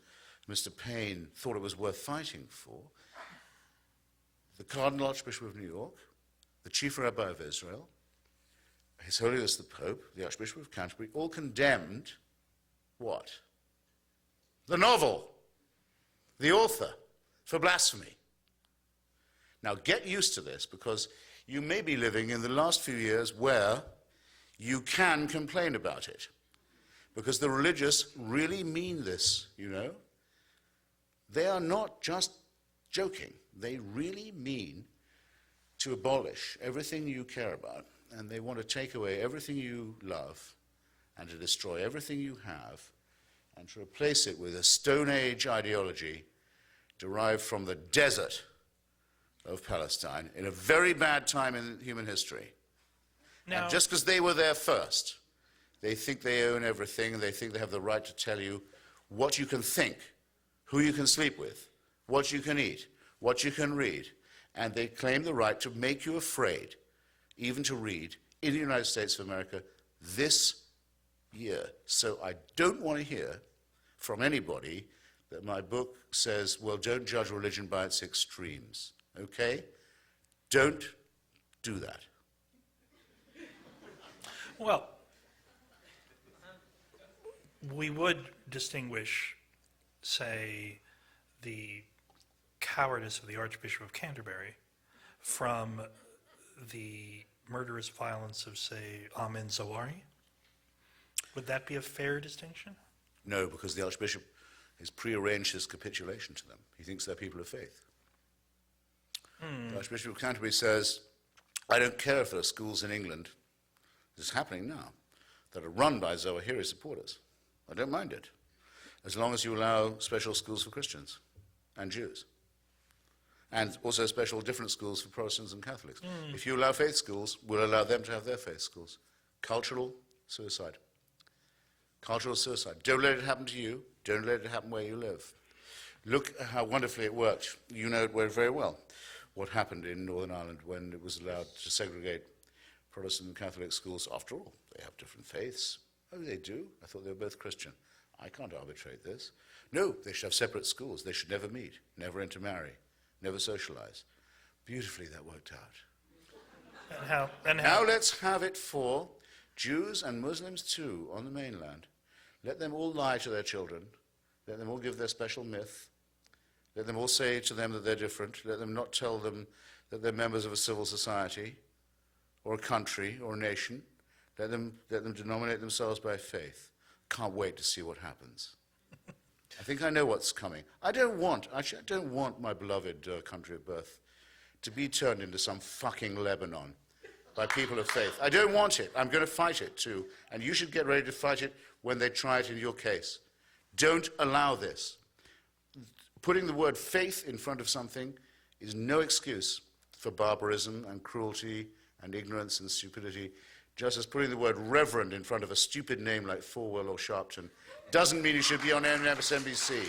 Mr. Paine thought it was worth fighting for. The Cardinal Archbishop of New York, the Chief Rabbi of Israel, His Holiness the Pope, the Archbishop of Canterbury, all condemned what? The novel, the author, for blasphemy. Now get used to this, because you may be living in the last few years where you can complain about it. Because the religious really mean this, you know. They are not just joking. They really mean to abolish everything you care about, and they want to take away everything you love and to destroy everything you have and to replace it with a Stone Age ideology derived from the desert of Palestine in a very bad time in human history. Now, And just because they were there first, they think they own everything, and they think they have the right to tell you what you can think, who you can sleep with, what you can eat, what you can read. And they claim the right to make you afraid, even to read, in the United States of America this year. So I don't want to hear from anybody that my book says, well, don't judge religion by its extremes, okay? Don't do that. well, we would distinguish, say, the cowardice of the Archbishop of Canterbury from the murderous violence of, say, Amin Zawahiri. Would that be a fair distinction? No, because the Archbishop has prearranged his capitulation to them. He thinks they're people of faith. The Archbishop of Canterbury says, I don't care if there are schools in England, this is happening now, that are run by Zawahiri supporters. I don't mind it, as long as you allow special schools for Christians and Jews, and also special different schools for Protestants and Catholics. If you allow faith schools, we'll allow them to have their faith schools. Cultural suicide. Cultural suicide. Don't let it happen to you. Don't let it happen where you live. Look how wonderfully it worked. You know it very well, what happened in Northern Ireland when it was allowed to segregate Protestant and Catholic schools. After all, they have different faiths. Oh, they do? I thought they were both Christian. I can't arbitrate this. No, they should have separate schools. They should never meet, never intermarry, never socialize. Beautifully that worked out. And Now how? let's have it for Jews and Muslims too on the mainland. Let them all lie to their children. Let them all give their special myth. Let them all say to them that they're different. Let them not tell them that they're members of a civil society or a country or a nation. Let them denominate themselves by faith. Can't wait to see what happens. I think I know what's coming. I don't want my beloved country of birth to be turned into some fucking Lebanon by people of faith. I don't want it. I'm going to fight it too. And you should get ready to fight it when they try it in your case. Don't allow this. Putting the word faith in front of something is no excuse for barbarism and cruelty and ignorance and stupidity. Just as putting the word reverend in front of a stupid name like Falwell or Sharpton doesn't mean you should be on MSNBC.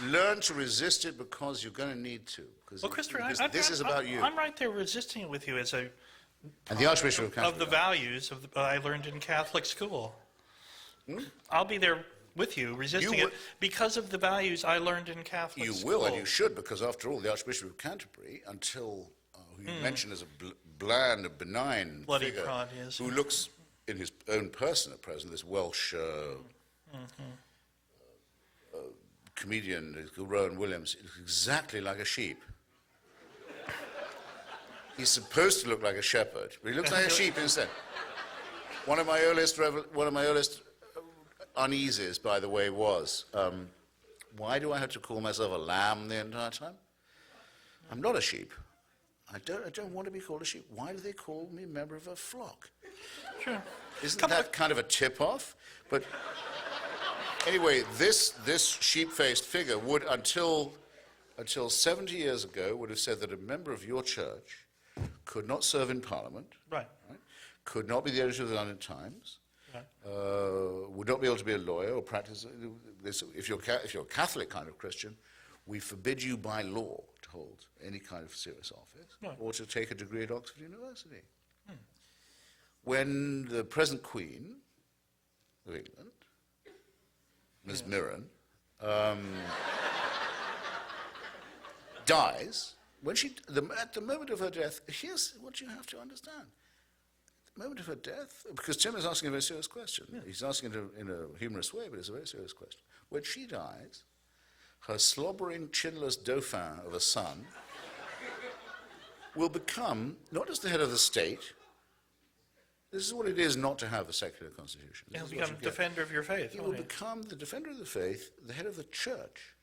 Learn to resist it because you're going to need to. Well, Christopher, because this is about you. I'm right there resisting it with you as a And the Archbishop of of Canterbury. the values of I learned in Catholic school. I'll be there with you, resisting You it because of the values I learned in Catholic You school. will, and you should, because after all, the Archbishop of Canterbury, until who you mentioned as a bland, benign Bloody figure, prod, yes. who looks in his own person at present, this Welsh comedian, Rowan Williams, looks exactly like a sheep. He's supposed to look like a shepherd, but he looks like a sheep instead. One of my earliest uneases, by the way, was, why do I have to call myself a lamb the entire time? I'm not a sheep. I don't want to be called a sheep. Why do they call me a member of a flock? Sure. Isn't that kind of a tip-off? But anyway, this sheep-faced figure would, until 70 years ago, would have said that a member of your church could not serve in Parliament, Right. could not be the editor of the London Times, Right. would not be able to be a lawyer or practice. If you're a Catholic kind of Christian, we forbid you by law to hold any kind of serious office Right. or to take a degree at Oxford University. When the present Queen of England, Ms. Mirren, dies, at the moment of her death, here's what you have to understand. At the moment of her death, because Tim is asking a very serious question. Yeah. He's asking it in a humorous way, but it's a very serious question. When she dies, her slobbering, chinless dauphin of a son will become not just the head of the state. This is what it is not to have a secular constitution. He'll become defender of your faith. He will become the defender of the faith, the head of the church,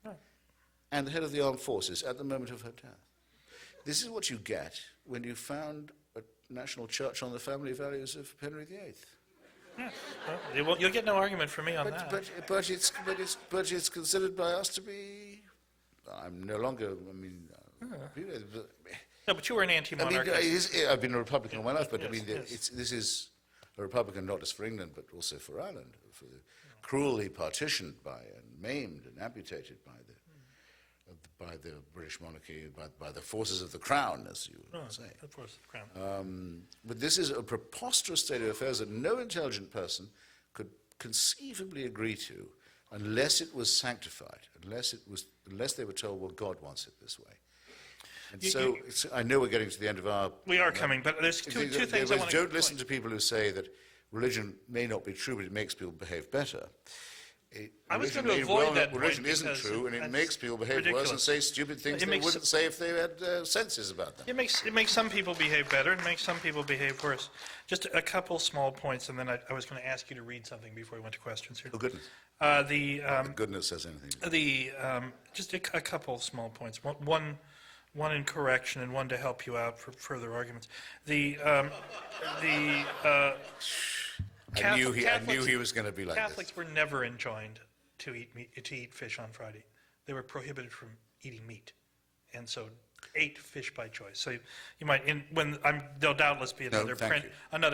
Right. and the head of the armed forces at the moment of her death. This is what you get when you found a national church on the family values of Henry VIII. Well, you'll get no argument from me on that. But it's considered by us to be. I'm no longer. I mean. No, but you were an anti-monarchist. I've been a Republican all my life, but Yes, I mean, yes. this is a Republican not just for England, but also for Ireland, cruelly partitioned by and maimed and amputated by the British monarchy, by the forces of the Crown, as you say. Of course, the Crown. But this is a preposterous state of affairs that no intelligent person could conceivably agree to unless it was sanctified, unless they were told, well, God wants it this way. And I know we're getting to the end of our... We are coming, but there's two things I want to... Don't listen to people who say that religion may not be true, but it makes people behave better. I was going to avoid that point religion isn't because true, and it that's makes people behave worse ridiculous. and say stupid things they wouldn't say if they had senses about them. It makes some people behave better and makes some people behave worse. Just a couple small points, and then I was going to ask you to read something before we went to questions here. Oh, goodness. If Goodness says anything. Just a couple small points. One in correction and one to help you out for further arguments. I knew he was going to be like Catholics this. were never enjoined to eat fish on Friday. They were prohibited from eating meat, and so ate fish by choice. So you might there'll doubtless be another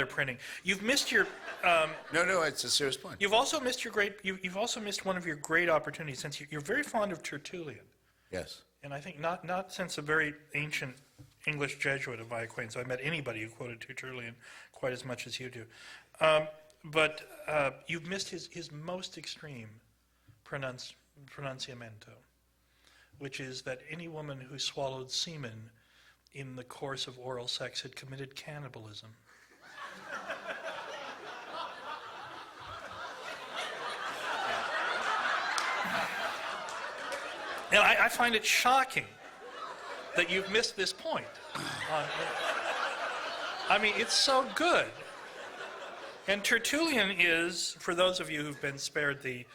printing. You've missed your. No, it's a serious point. You've also missed you've also missed one of your great opportunities, since you're very fond of Tertullian. Yes. And I think not since a very ancient English Jesuit of my acquaintance I met anybody who quoted Tertullian quite as much as you do. But you've missed his most extreme pronunciamento, which is that any woman who swallowed semen in the course of oral sex had committed cannibalism. And I find it shocking that you've missed this point. I mean, it's so good. And Tertullian is, for those of you who've been spared the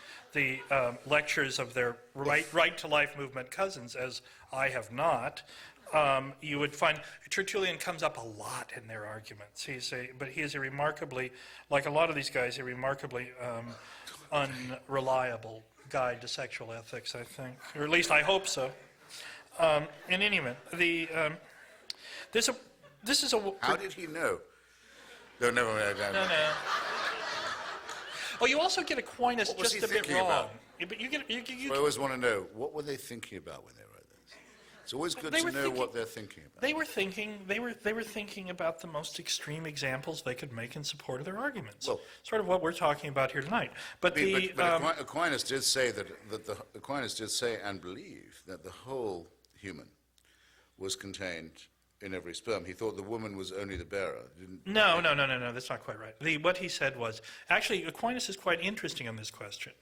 lectures of their right to life movement cousins, as I have not, you would find Tertullian comes up a lot in their arguments. But he is a remarkably, like a lot of these guys, a remarkably unreliable guide to sexual ethics, I think, or at least I hope so. In any event, this is a. How did he know? No, never mind. No. Oh, you also get Aquinas What was just he a bit thinking wrong. about? Yeah, but you I always want to know, what were they thinking about when they wrote this? It's always good to know what they're thinking about. They were thinking about the most extreme examples they could make in support of their arguments. Well, sort of what we're talking about here tonight. But Aquinas did say Aquinas did say and believe that the whole human was contained in every sperm. He thought the woman was only the bearer. No, that's not quite right. What he said was, actually, Aquinas is quite interesting on this question,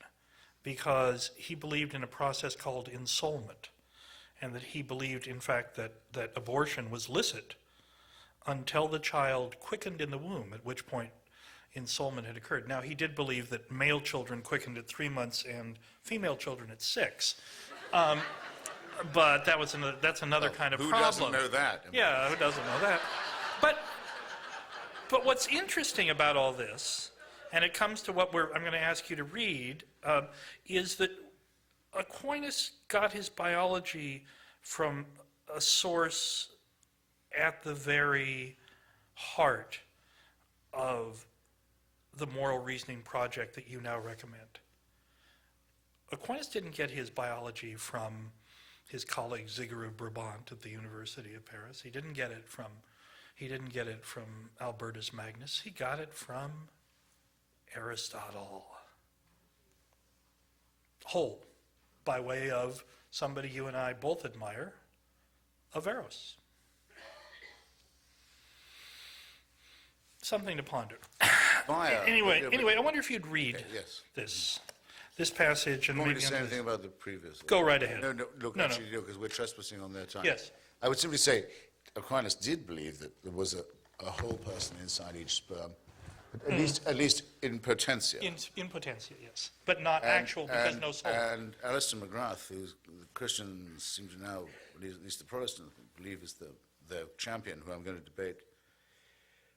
because he believed in a process called ensoulment, and that he believed, in fact, that abortion was licit until the child quickened in the womb, at which point ensoulment had occurred. Now, he did believe that male children quickened at 3 months and female children at 6. But that's another kind of problem. Who doesn't know that? Yeah, who doesn't know that? But what's interesting about all this, and it comes to what I'm going to ask you to read, is that Aquinas got his biology from a source at the very heart of the moral reasoning project that you now recommend. Aquinas didn't get his biology from his colleague Zigeru Brabant at the University of Paris. He didn't get it from Albertus Magnus. He got it from Aristotle. Whole, by way of somebody you and I both admire, Averroes. Something to ponder. Anyway, I wonder if you'd read this passage and You want me maybe to say anything about the previous? Go right ahead. No, No. because we're trespassing on their time. Yes. I would simply say Aquinas did believe that there was a whole person inside each sperm, at least in potentia. In potentia, yes, but not actual, because no soul. And Alistair McGrath, who the Christians seem to now, at least the Protestants believe is the champion, who I'm going to debate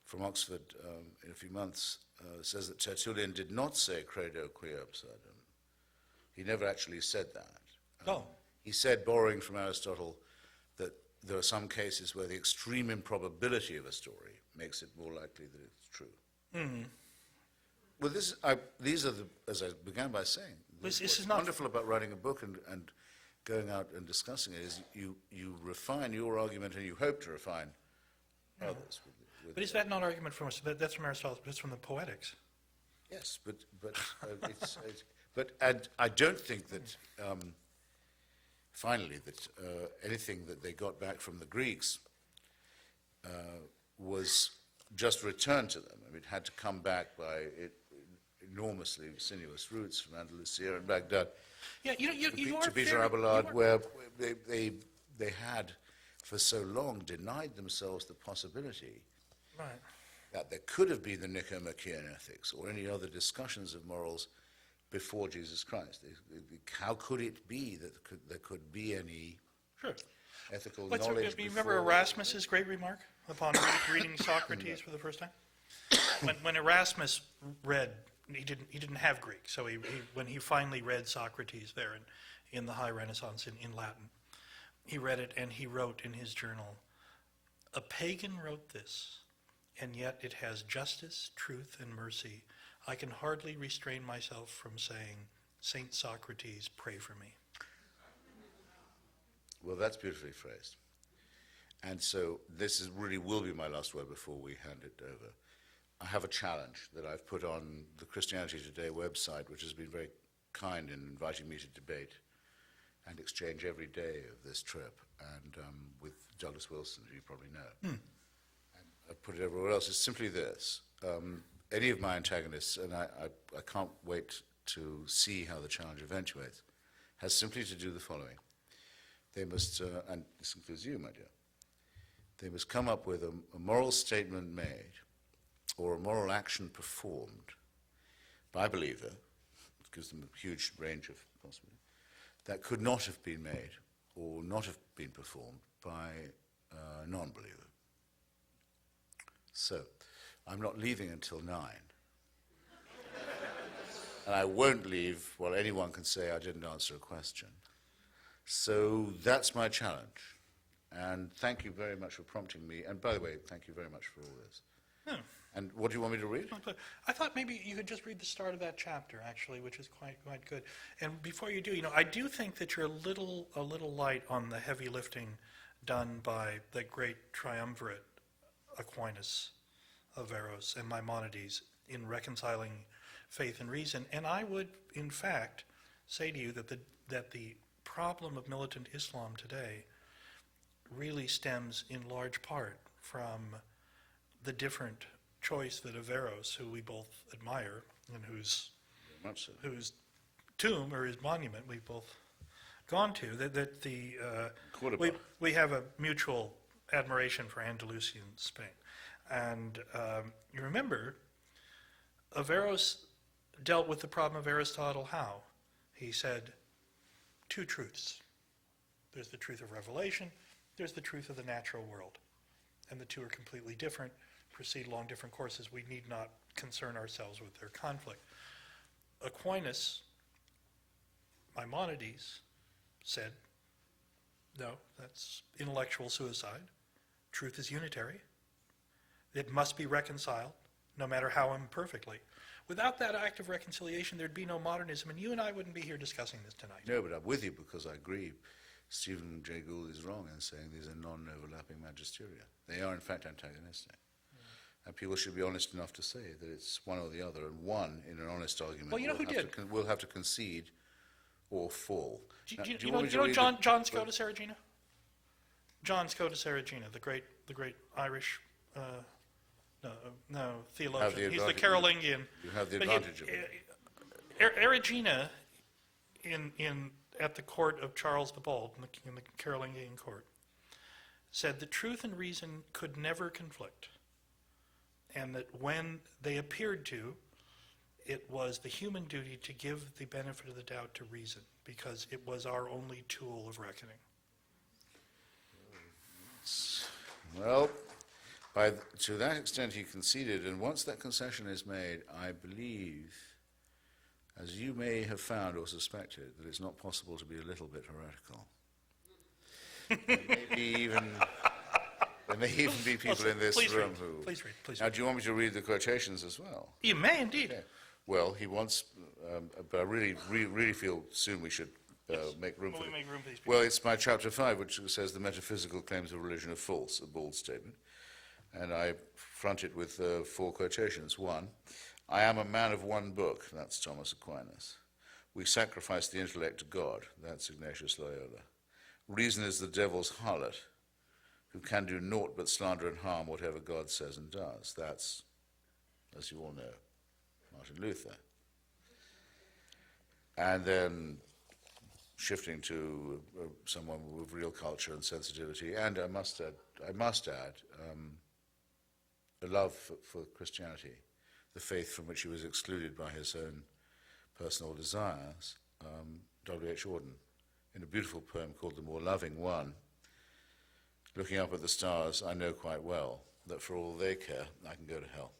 from Oxford in a few months says that Tertullian did not say credo qui absurdum. He never actually said that. Oh, He said, borrowing from Aristotle, that there are some cases where the extreme improbability of a story makes it more likely that it's true. mm. Well, these are the, as I began by saying, This what's is not- wonderful about writing a book and going out and discussing it is you refine your argument and you hope to refine others. But is that not argument from us? That's from Aristotle, but it's from the Poetics. Yes, and I don't think that, finally, that anything that they got back from the Greeks was just returned to them. I mean, it had to come back by enormously sinuous routes from Andalusia and Baghdad Yeah, you are to Peter very- Abelard, you are- where they had for so long denied themselves the possibility Right. that there could have been the Nicomachean ethics or any other discussions of morals before Jesus Christ. How could it be that there could be any Sure. ethical Let's, knowledge you remember before- Erasmus's great remark upon reading Socrates for the first time? When Erasmus read, he didn't have Greek, so when he finally read Socrates there in the High Renaissance in Latin, he read it and he wrote in his journal, "A pagan wrote this, and yet it has justice, truth, and mercy. I can hardly restrain myself from saying, Saint Socrates, pray for me." Well, that's beautifully phrased. And so this really will be my last word before we hand it over. I have a challenge that I've put on the Christianity Today website, which has been very kind in inviting me to debate and exchange every day of this trip, and with Douglas Wilson, who you probably know. And I've put it everywhere else. It's simply this. Any of my antagonists, and I can't wait to see how the challenge eventuates, has simply to do the following. They must, and this includes you, my dear, they must come up with a moral statement made or a moral action performed by a believer, it gives them a huge range of possibilities, that could not have been made or not have been performed by a non-believer. So, I'm not leaving until 9. And I won't leave while anyone can say I didn't answer a question. So that's my challenge. And thank you very much for prompting me. And by the way, thank you very much for all this. Yeah. And what do you want me to read? I thought maybe you could just read the start of that chapter, actually, which is quite good. And before you do, I do think that you're a little light on the heavy lifting done by the great triumvirate Aquinas, Averroes, and Maimonides in reconciling faith and reason. And I would, in fact, say to you that the problem of militant Islam today really stems in large part from the different choice that Averroes, who we both admire, and whose Much so. tomb or his monument we've both gone to, Cordoba. we have a mutual admiration for Andalusian Spain. And you remember, Averroes dealt with the problem of Aristotle how? He said, 2 truths. There's the truth of revelation, there's the truth of the natural world. And the two are completely different, proceed along different courses. We need not concern ourselves with their conflict. Aquinas, Maimonides, said, no, that's intellectual suicide. Truth is unitary. It must be reconciled, no matter how imperfectly. Without that act of reconciliation, there'd be no modernism, and you and I wouldn't be here discussing this tonight. No, but I'm with you because I agree. Stephen Jay Gould is wrong in saying these are non-overlapping magisteria. They are, in fact, antagonistic. And people should be honest enough to say that it's one or the other, and one, in an honest argument, Well, you know who did? Will have to concede or fall. Do Now, you do you want me to know read John Scotus Erigena? John Scotus Erigena, the great Irish theologian. He's the advantage- Carolingian. You have the But advantage of it. Erigena, at the court of Charles the Bald, in the Carolingian court, said that truth and reason could never conflict, and that when they appeared to, it was the human duty to give the benefit of the doubt to reason, because it was our only tool of reckoning. Well, To that extent, he conceded, and once that concession is made, I believe, as you may have found or suspected, that it's not possible to be a little bit heretical. There may even be people in this room who... Please read. Now, do you want me to read the quotations as well? You may indeed. Okay. Well, he wants, but I really feel soon we should make room for it. Make room for these people. Well, it's my chapter 5, which says the metaphysical claims of religion are false, a bold statement. And I front it with 4 quotations. 1, I am a man of one book, that's Thomas Aquinas. We sacrifice the intellect to God, that's Ignatius Loyola. Reason is the devil's harlot, who can do naught but slander and harm whatever God says and does. That's, as you all know, Martin Luther. And then shifting to someone with real culture and sensitivity, and I must add, a love for Christianity, the faith from which he was excluded by his own personal desires, W.H. Auden, in a beautiful poem called The More Loving One. Looking up at the stars, I know quite well that for all they care, I can go to hell.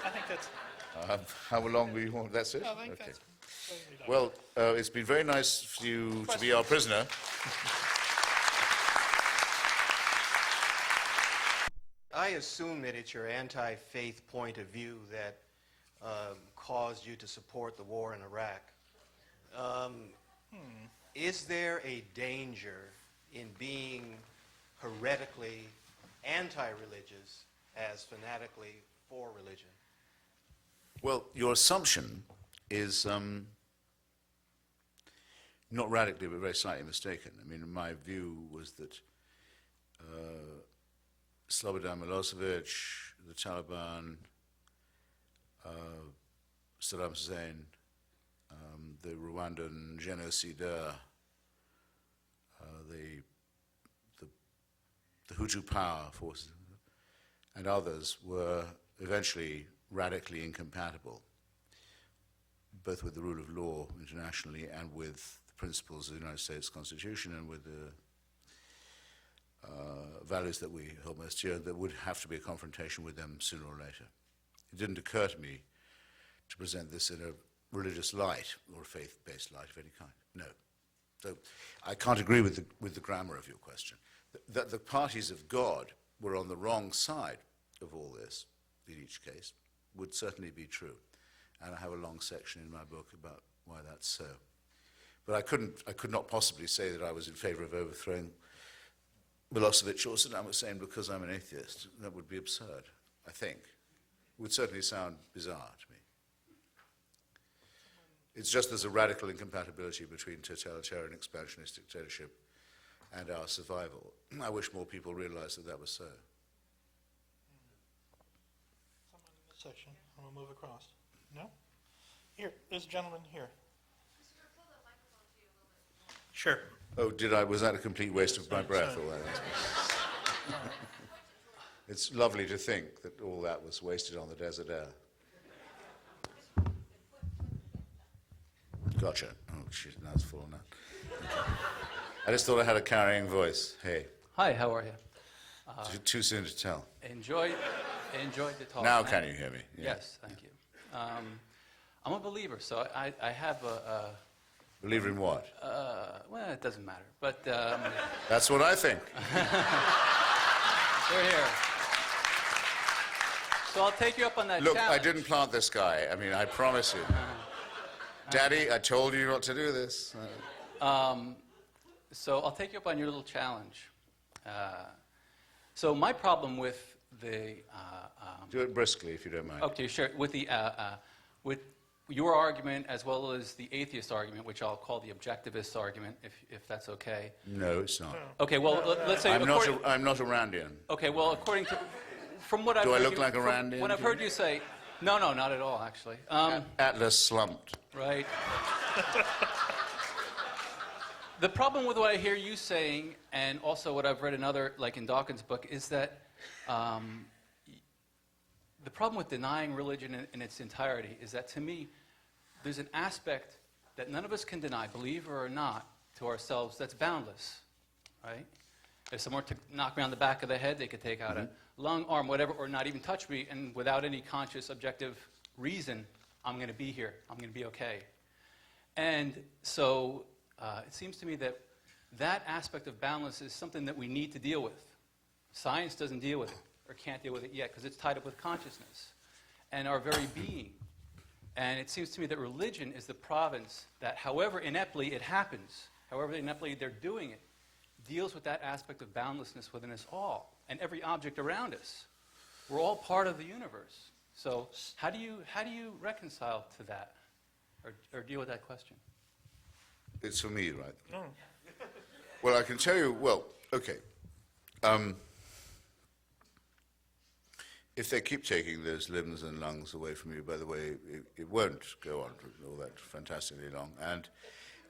I think that's... How long will you want? That's it? I think Okay. that's... Well, it's been very nice for you to be our prisoner. I assume that it's your anti-faith point of view that caused you to support the war in Iraq. Is there a danger in being heretically anti-religious as fanatically for religion? Well, your assumption is not radically, but very slightly mistaken. I mean, my view was that Slobodan Milosevic, the Taliban, Saddam Hussein, the Rwandan genocidaire, the Hutu power forces, and others were eventually radically incompatible, both with the rule of law internationally and with the principles of the United States Constitution and with the values that we hold most dear, that would have to be a confrontation with them sooner or later. It didn't occur to me to present this in a religious light or a faith-based light of any kind. No. So I can't agree with the grammar of your question. That the parties of God were on the wrong side of all this, in each case, would certainly be true. And I have a long section in my book about why that's so. But I could not possibly say that I was in favor of overthrowing Milosevic or Saddam Hussein because I'm an atheist. That would be absurd, I think. It would certainly sound bizarre to me. It's just there's a radical incompatibility between totalitarian expansionist dictatorship and our survival. I wish more people realized that that was so. Someone in this section, and we'll move across. No? Here, there's a gentleman here. Sure. Oh, was that a complete waste of my breath? Or what? It's lovely to think that all that was wasted on the desert air. Gotcha. Oh, shit, now it's fallen out. I just thought I had a carrying voice. Hey. Hi, how are you? Too soon to tell. Enjoyed the talk. Now can you hear me? Yeah. Yes, thank you. I'm a believer, so I have a Believer in what? well, it doesn't matter, but That's what I think. we're here. So I'll take you up on that Look, challenge. I didn't plant this guy. I mean, I promise you. Daddy, I told you not to do this. So I'll take you up on your little challenge. So my problem with the... Do it briskly, if you don't mind. Okay, sure. With your argument as well as the atheist argument, which I'll call the objectivist argument, if that's okay. No, it's not. Okay, well, let's say... I'm not a Randian. Okay, well, according to... From what I've Do I heard look you, like a from Randian? What I've heard you say... No, not at all, actually. Atlas slumped. Right. The problem with what I hear you saying, and also what I've read in like in Dawkins' book, is that the problem with denying religion in its entirety is that, to me, there's an aspect that none of us can deny, believer or not, to ourselves that's boundless, right? If someone were to knock me on the back of the head, they could take out a lung, arm, whatever, or not even touch me, and without any conscious, objective reason, I'm going to be here. I'm going to be okay. And so it seems to me that that aspect of balance is something that we need to deal with. Science doesn't deal with it, or can't deal with it yet, because it's tied up with consciousness and our very being. And it seems to me that religion is the province that, however ineptly it happens, however ineptly they're doing it, deals with that aspect of boundlessness within us all and every object around us. We're all part of the universe. So how do you reconcile to that, or deal with that question? It's for me, right? No. Well, I can tell you, well, okay. If they keep taking those limbs and lungs away from you, by the way, it won't go on for all that fantastically long. And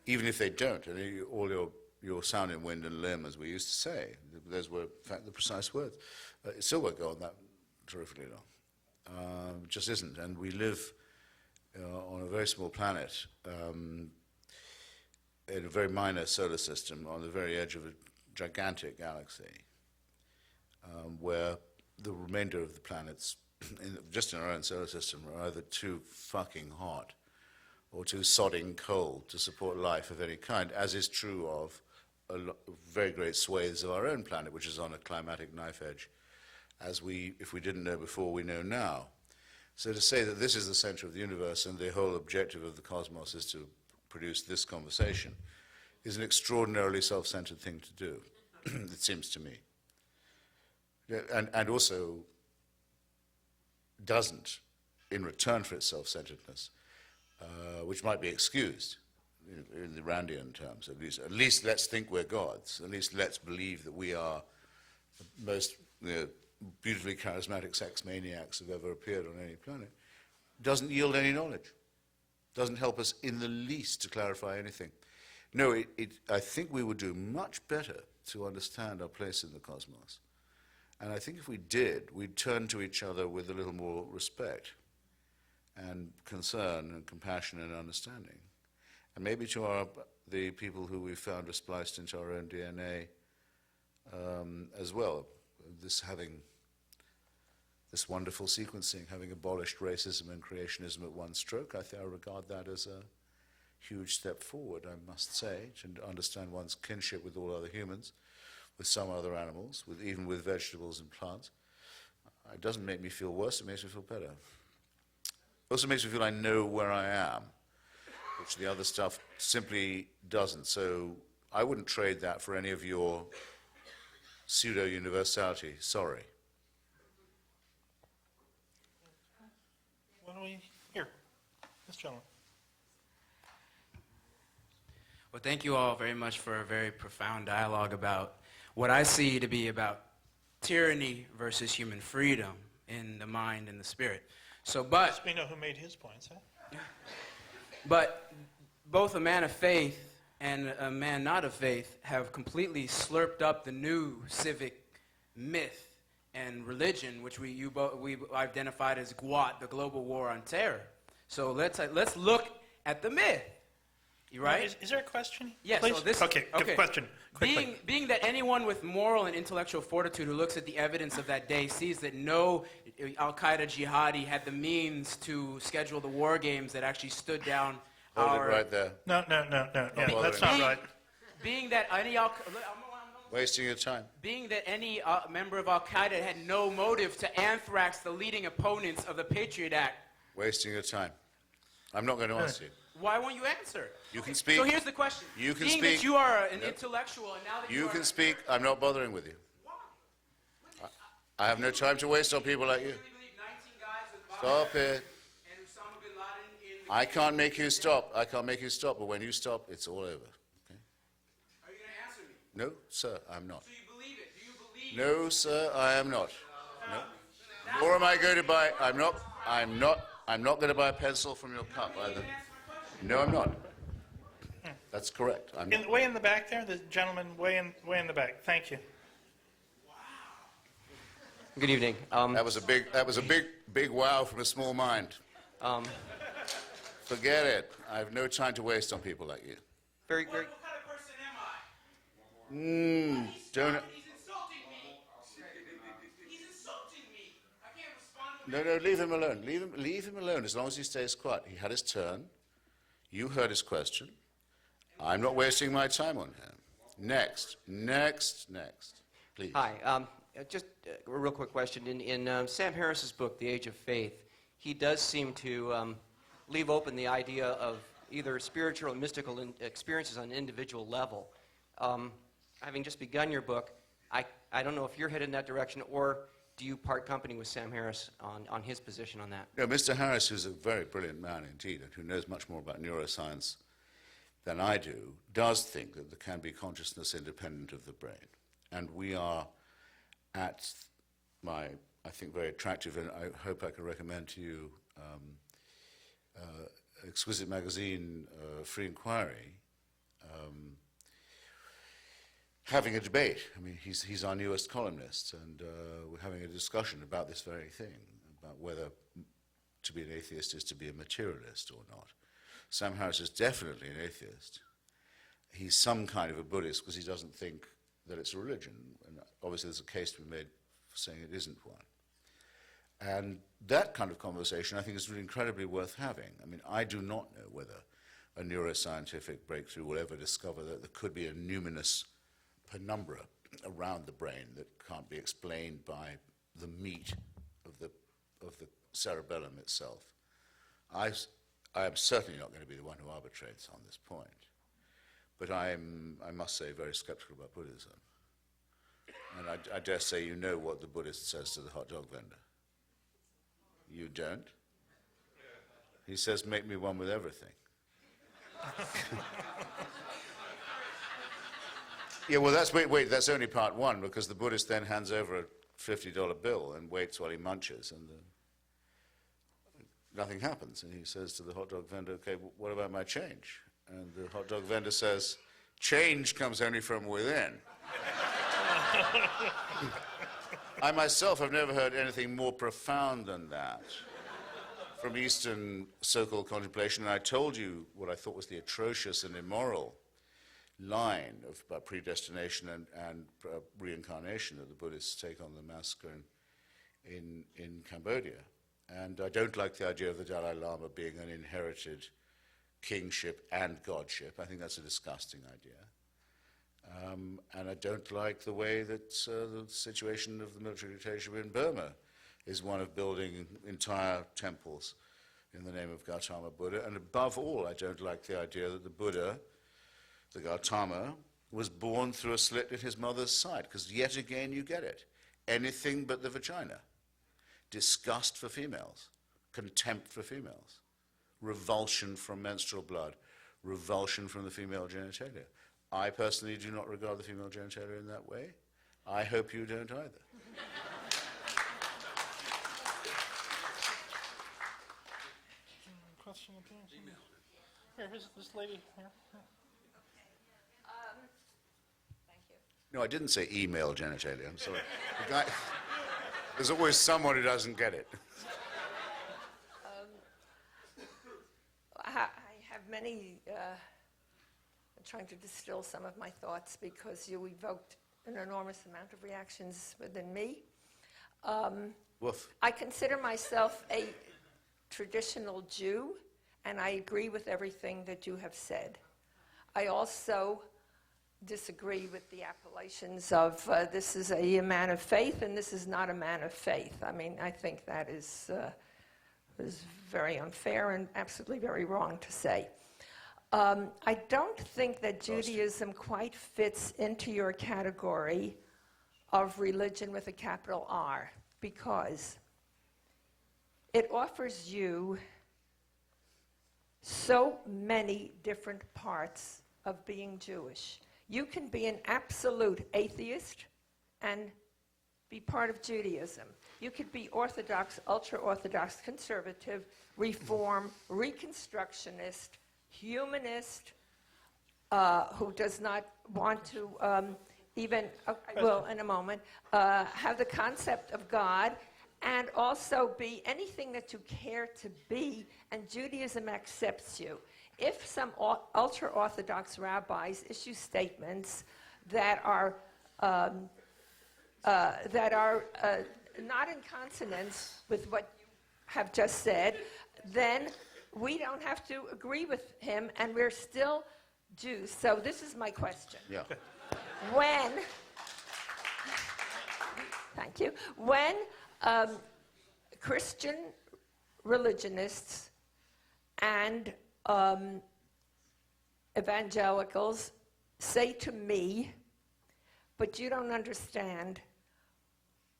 even if they don't, and all your sound in wind and limb, as we used to say, those were, in fact, the precise words, it still won't go on that terrifically long. It just isn't. And we live on a very small planet, in a very minor solar system, on the very edge of a gigantic galaxy, where the remainder of the planets, just in our own solar system, are either too fucking hot or too sodding cold to support life of any kind, as is true of very great swathes of our own planet, which is on a climatic knife edge, as if we didn't know before, we know now. So to say that this is the center of the universe and the whole objective of the cosmos is to produce this conversation is an extraordinarily self-centered thing to do, it seems to me. Yeah, and also doesn't, in return for its self-centeredness, which might be excused in the Randian terms, at least let's think we're gods, at least let's believe that we are the most beautifully charismatic sex maniacs who've ever appeared on any planet, doesn't yield any knowledge, doesn't help us in the least to clarify anything. No, I think we would do much better to understand our place in the cosmos. And I think if we did, we'd turn to each other with a little more respect and concern and compassion and understanding. And maybe to the people who we've found are spliced into our own DNA as well, having this wonderful sequencing, having abolished racism and creationism at one stroke, I regard that as a huge step forward, I must say, to understand one's kinship with all other humans, with some other animals, even with vegetables and plants. It doesn't make me feel worse, it makes me feel better. It also makes me feel I know where I am, which the other stuff simply doesn't. So I wouldn't trade that for any of your pseudo-universality, sorry. Why don't we, here, this gentleman. Well, thank you all very much for a very profound dialogue about what I see to be about tyranny versus human freedom in the mind and the spirit. So, but We know who made his points, huh? But both a man of faith and a man not of faith have completely slurped up the new civic myth and religion, which we identified as GWAT, the Global War on Terror. So let's look at the myth. You right? Is there a question? Yes. Please? So this, okay, good question. Quickly. Being that anyone with moral and intellectual fortitude who looks at the evidence of that day sees that no Al-Qaeda jihadi had the means to schedule the war games that actually stood down Hold it right there. No, yeah, that's not right. Being that any Wasting your time. Being that any member of Al-Qaeda had no motive to anthrax the leading opponents of the Patriot Act. Wasting your time. I'm not going to answer you. Why won't you answer? You can speak. So here's the question. You can Being speak. that you are an intellectual and now that You you can are... speak. I'm not bothering with you. I have no time to waste on people like you. Stop it. I can't make you stop. I can't make you stop, but when you stop, it's all over. Okay? Are you going to answer me? No, sir, I'm not. So you believe it? Do you believe No, sir, I am not. No. Nor am I going to buy, I'm not going to buy a pencil from your cup either. No, I'm not. That's correct. I'm not. Way in the back there, the gentleman way in the back. Thank you. Good evening. That was a big wow from a small mind. Forget it. I have no time to waste on people like you. Very, What kind of person am I? Don't. He's No, leave him alone. Leave him alone as long as he stays quiet. He had his turn. You heard his question. I'm not wasting my time on him. Next. Please. Hi. Just a real quick question. In Sam Harris's book, The Age of Faith, he does seem to leave open the idea of either spiritual or mystical experiences on an individual level. Having just begun your book, I don't know if you're headed in that direction, or do you part company with Sam Harris on his position on that? No, Mr. Harris, who's a very brilliant man indeed, and who knows much more about neuroscience than I do, does think that there can be consciousness independent of the brain. And we are at my, I think, very attractive, and I hope I can recommend to you, exquisite magazine, Free Inquiry, having a debate. I mean, he's our newest columnist, and we're having a discussion about this very thing, about whether to be an atheist is to be a materialist or not. Sam Harris is definitely an atheist. He's some kind of a Buddhist because he doesn't think that it's a religion, and obviously there's a case to be made for saying it isn't one. And that kind of conversation, I think, is really incredibly worth having. I mean, I do not know whether a neuroscientific breakthrough will ever discover that there could be a numinous penumbra around the brain that can't be explained by the meat of the cerebellum itself. I am certainly not going to be the one who arbitrates on this point, but I must say, very skeptical about Buddhism. And I dare say you know what the Buddhist says to the hot dog vendor. You don't? He says, make me one with everything. Yeah, well, wait, that's only part one, because the Buddhist then hands over a $50 bill and waits while he munches, and nothing happens. And he says to the hot dog vendor, okay, what about my change? And the hot dog vendor says, change comes only from within. I myself have never heard anything more profound than that from Eastern so-called contemplation, and I told you what I thought was the atrocious and immoral line of predestination and reincarnation that the Buddhists take on the massacre in Cambodia. And I don't like the idea of the Dalai Lama being an inherited kingship and godship. I think that's a disgusting idea. And I don't like the way that the situation of the military dictatorship in Burma is one of building entire temples in the name of Gautama Buddha. And above all, I don't like the idea that the Buddha, the Gautama, was born through a slit in his mother's side, because yet again you get it. Anything but the vagina. Disgust for females, contempt for females, revulsion from menstrual blood, revulsion from the female genitalia. I personally do not regard the female genitalia in that way. I hope you don't either. Question up here? Here, here's this lady here. Thank you. No, I didn't say email genitalia, I'm sorry. There's always someone who doesn't get it. I have many, I'm trying to distill some of my thoughts because you evoked an enormous amount of reactions within me. Woof. I consider myself a traditional Jew, and I agree with everything that you have said. I also disagree with the appellations of this is a man of faith and this is not a man of faith. I mean, I think that is very unfair and absolutely very wrong to say. I don't think that Judaism quite fits into your category of religion with a capital R, because it offers you so many different parts of being Jewish. You can be an absolute atheist and be part of Judaism. You could be Orthodox, ultra-Orthodox, conservative, Reform, Reconstructionist, humanist, who does not want to even, I will in a moment, have the concept of God, and also be anything that you care to be, and Judaism accepts you. If some ultra-Orthodox rabbis issue statements that are not in consonance with what you have just said, then we don't have to agree with him, and we're still Jews. So this is my question. Yeah. When, thank you, when Christian religionists and evangelicals say to me, but you don't understand,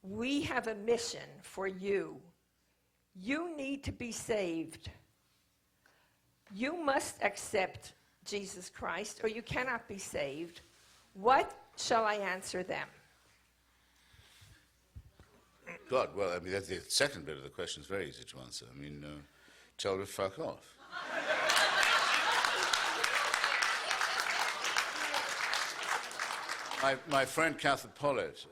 we have a mission for you. You need to be saved. You must accept Jesus Christ, or you cannot be saved. What shall I answer them? God, well, I mean, that's the second bit of the question is very easy to answer. I mean, tell them to fuck off. My friend Catholic Pollitt,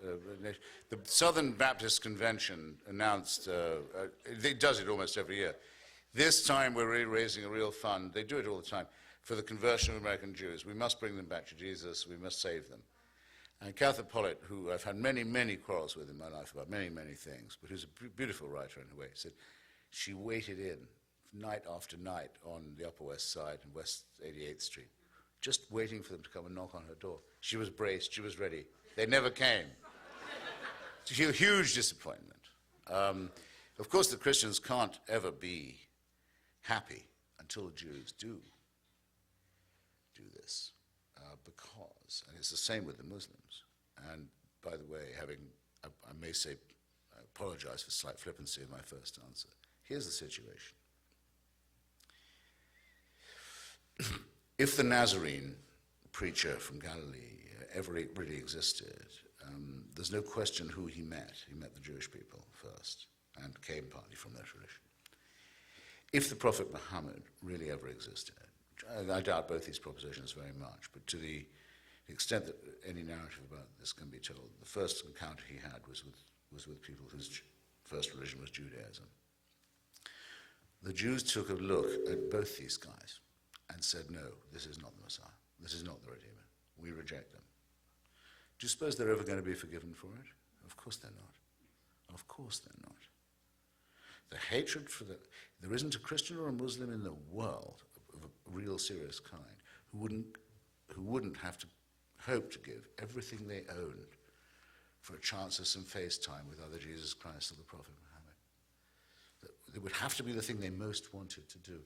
the Southern Baptist Convention announced, it does it almost every year. This time we're raising a real fund, they do it all the time, for the conversion of American Jews. We must bring them back to Jesus, we must save them. And Catholic Pollitt, who I've had many, many quarrels with in my life about many, many things, but who's a beautiful writer in a way, said she waited in night after night on the Upper West Side and West 88th Street, just waiting for them to come and knock on her door. She was braced, she was ready. They never came. It's a huge disappointment. Of course, the Christians can't ever be happy until the Jews do this, because, and it's the same with the Muslims. And by the way, I may say, I apologize for slight flippancy in my first answer. Here's the situation. If the Nazarene preacher from Galilee ever really existed, there's no question who he met. He met the Jewish people first and came partly from their tradition. If the Prophet Muhammad really ever existed, I doubt both these propositions very much, but to the extent that any narrative about this can be told, the first encounter he had was with people whose first religion was Judaism. The Jews took a look at both these guys and said, no, this is not the Messiah. This is not the Redeemer. We reject them. Do you suppose they're ever going to be forgiven for it? Of course they're not. Of course they're not. The hatred for there isn't a Christian or a Muslim in the world of a real serious kind who wouldn't have to hope to give everything they owned for a chance of some face time with either Jesus Christ or the Prophet Muhammad. It would have to be the thing they most wanted to do.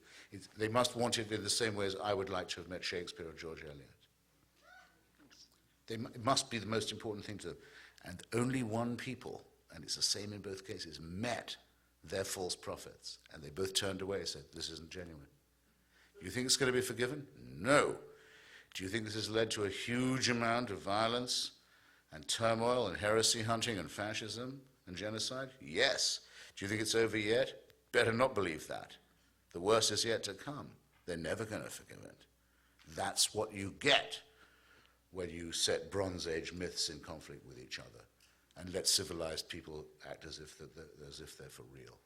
They must want it in the same way as I would like to have met Shakespeare or George Eliot. It must be the most important thing to them. And only one people, and it's the same in both cases, met their false prophets. And they both turned away and said, this isn't genuine. Do you think it's going to be forgiven? No. Do you think this has led to a huge amount of violence and turmoil and heresy hunting and fascism and genocide? Yes. Do you think it's over yet? Better not believe that. The worst is yet to come. They're never going to forgive it. That's what you get when you set Bronze Age myths in conflict with each other and let civilized people act as if they're for real.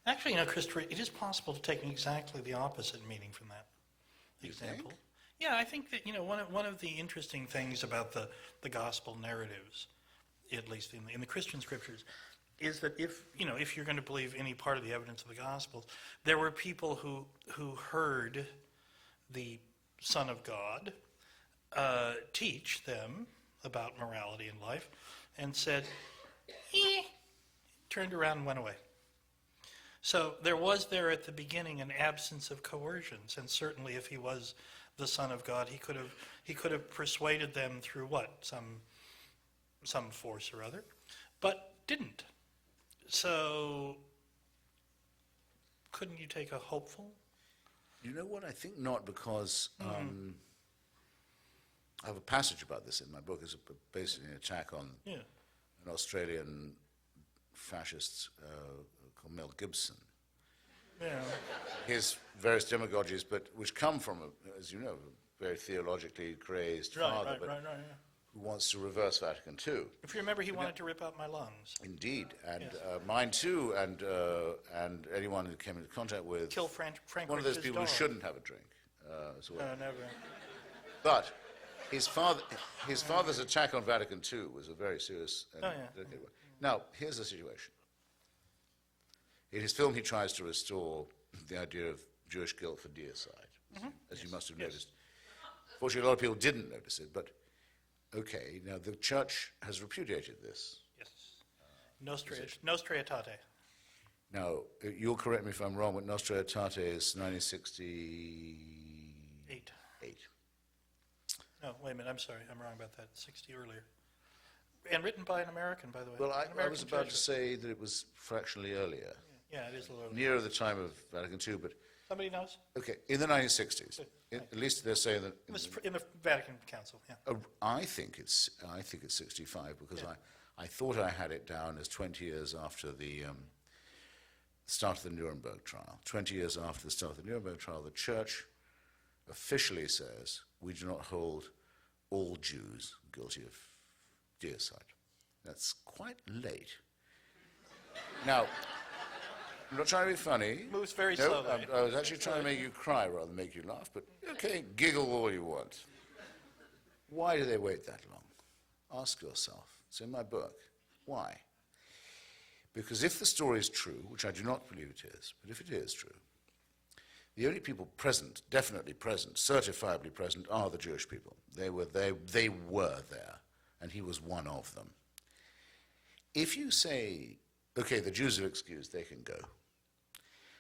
Actually, Christopher, it is possible to take exactly the opposite meaning from that example. Think? Yeah, I think that, one of the interesting things about the gospel narratives, at least in the Christian scriptures, is that if you're going to believe any part of the evidence of the Gospels, there were people who heard the Son of God teach them about morality in life and said, turned around and went away. So there was there at the beginning an absence of coercions, and certainly if he was the Son of God, he could have persuaded them through what? Some force or other, but didn't. So, couldn't you take a hopeful? You know what? I think not, because I have a passage about this in my book. It's basically an attack on an Australian fascist called Mel Gibson. Yeah. His various demagogies, but which come from, as you know, a very theologically crazy father, Right. who wants to reverse Vatican II. If you remember, he wanted to rip out my lungs. Indeed, and mine too, and anyone who came into contact with Kill Frank one of those Rich's people dog. who shouldn't have a drink as well. No, never. But his father's attack on Vatican II was a very serious and delicate one. Now, here's the situation. In his film, he tries to restore the idea of Jewish guilt for deicide, as you must have noticed. Fortunately, a lot of people didn't notice it, but okay, now the church has repudiated this. Yes. Nostra Aetate. Now, you'll correct me if I'm wrong, but Nostra Aetate is 1968. No, wait a minute, I'm sorry, I'm wrong about that, 60 earlier. And written by an American, by the way. Well, An I American was about to Jesuit. say that it was fractionally earlier, Yeah, it is a little, nearer the time of Vatican II, but somebody knows? okay, in the 1960s, at least they're saying that. It was in the Vatican Council, yeah. I think it's 65 because I thought I had it down as 20 years after the start of the Nuremberg trial. 20 years after the start of the Nuremberg trial, the church officially says we do not hold all Jews guilty of deicide. That's quite late. Now, I'm not trying to be funny. Moves very No, slowly. I was actually trying to make you cry rather than make you laugh, but okay, giggle all you want. Why do they wait that long? Ask yourself. It's in my book. Why? Because if the story is true, which I do not believe it is, but if it is true, the only people present, definitely present, certifiably present, are the Jewish people. They were there, and he was one of them. If you say, okay, the Jews are excused, they can go,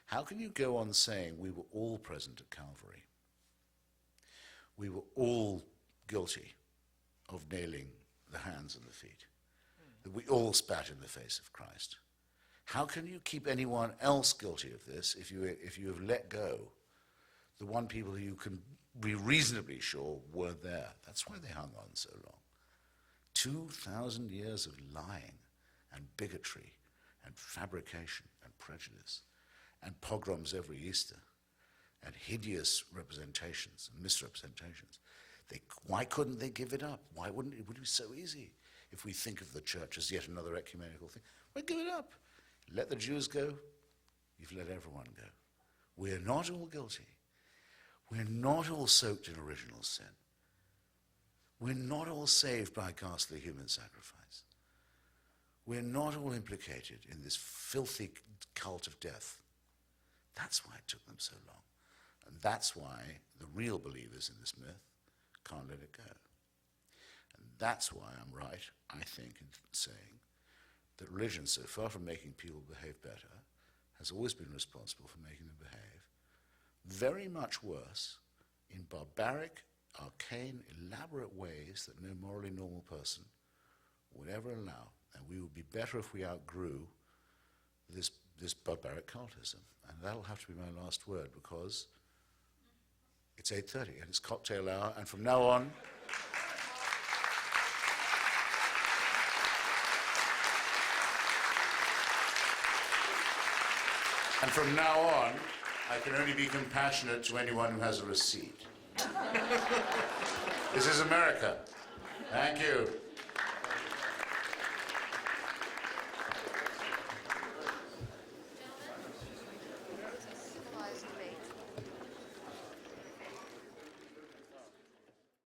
how can you go on saying we were all present at Calvary? We were all guilty of nailing the hands and the feet. That we all spat in the face of Christ. How can you keep anyone else guilty of this if you have let go the one people who you can be reasonably sure were there? That's why they hung on so long. 2,000 years of lying and bigotry and fabrication and prejudice and pogroms every Easter and hideous representations and misrepresentations. Why couldn't they give it up? Why wouldn't it? Would be so easy if we think of the church as yet another ecumenical thing. Why give it up? Let the Jews go. You've let everyone go. We're not all guilty. We're not all soaked in original sin. We're not all saved by ghastly human sacrifice. We're not all implicated in this filthy cult of death. That's why it took them so long. And that's why the real believers in this myth can't let it go. And that's why I'm right, I think, in saying that religion, so far from making people behave better, has always been responsible for making them behave very much worse in barbaric, arcane, elaborate ways that no morally normal person would ever allow. And we would be better if we outgrew this barbaric cultism. And that'll have to be my last word, because it's 8:30 and it's cocktail hour, and from now on, I can only be compassionate to anyone who has a receipt. This is America. Thank you.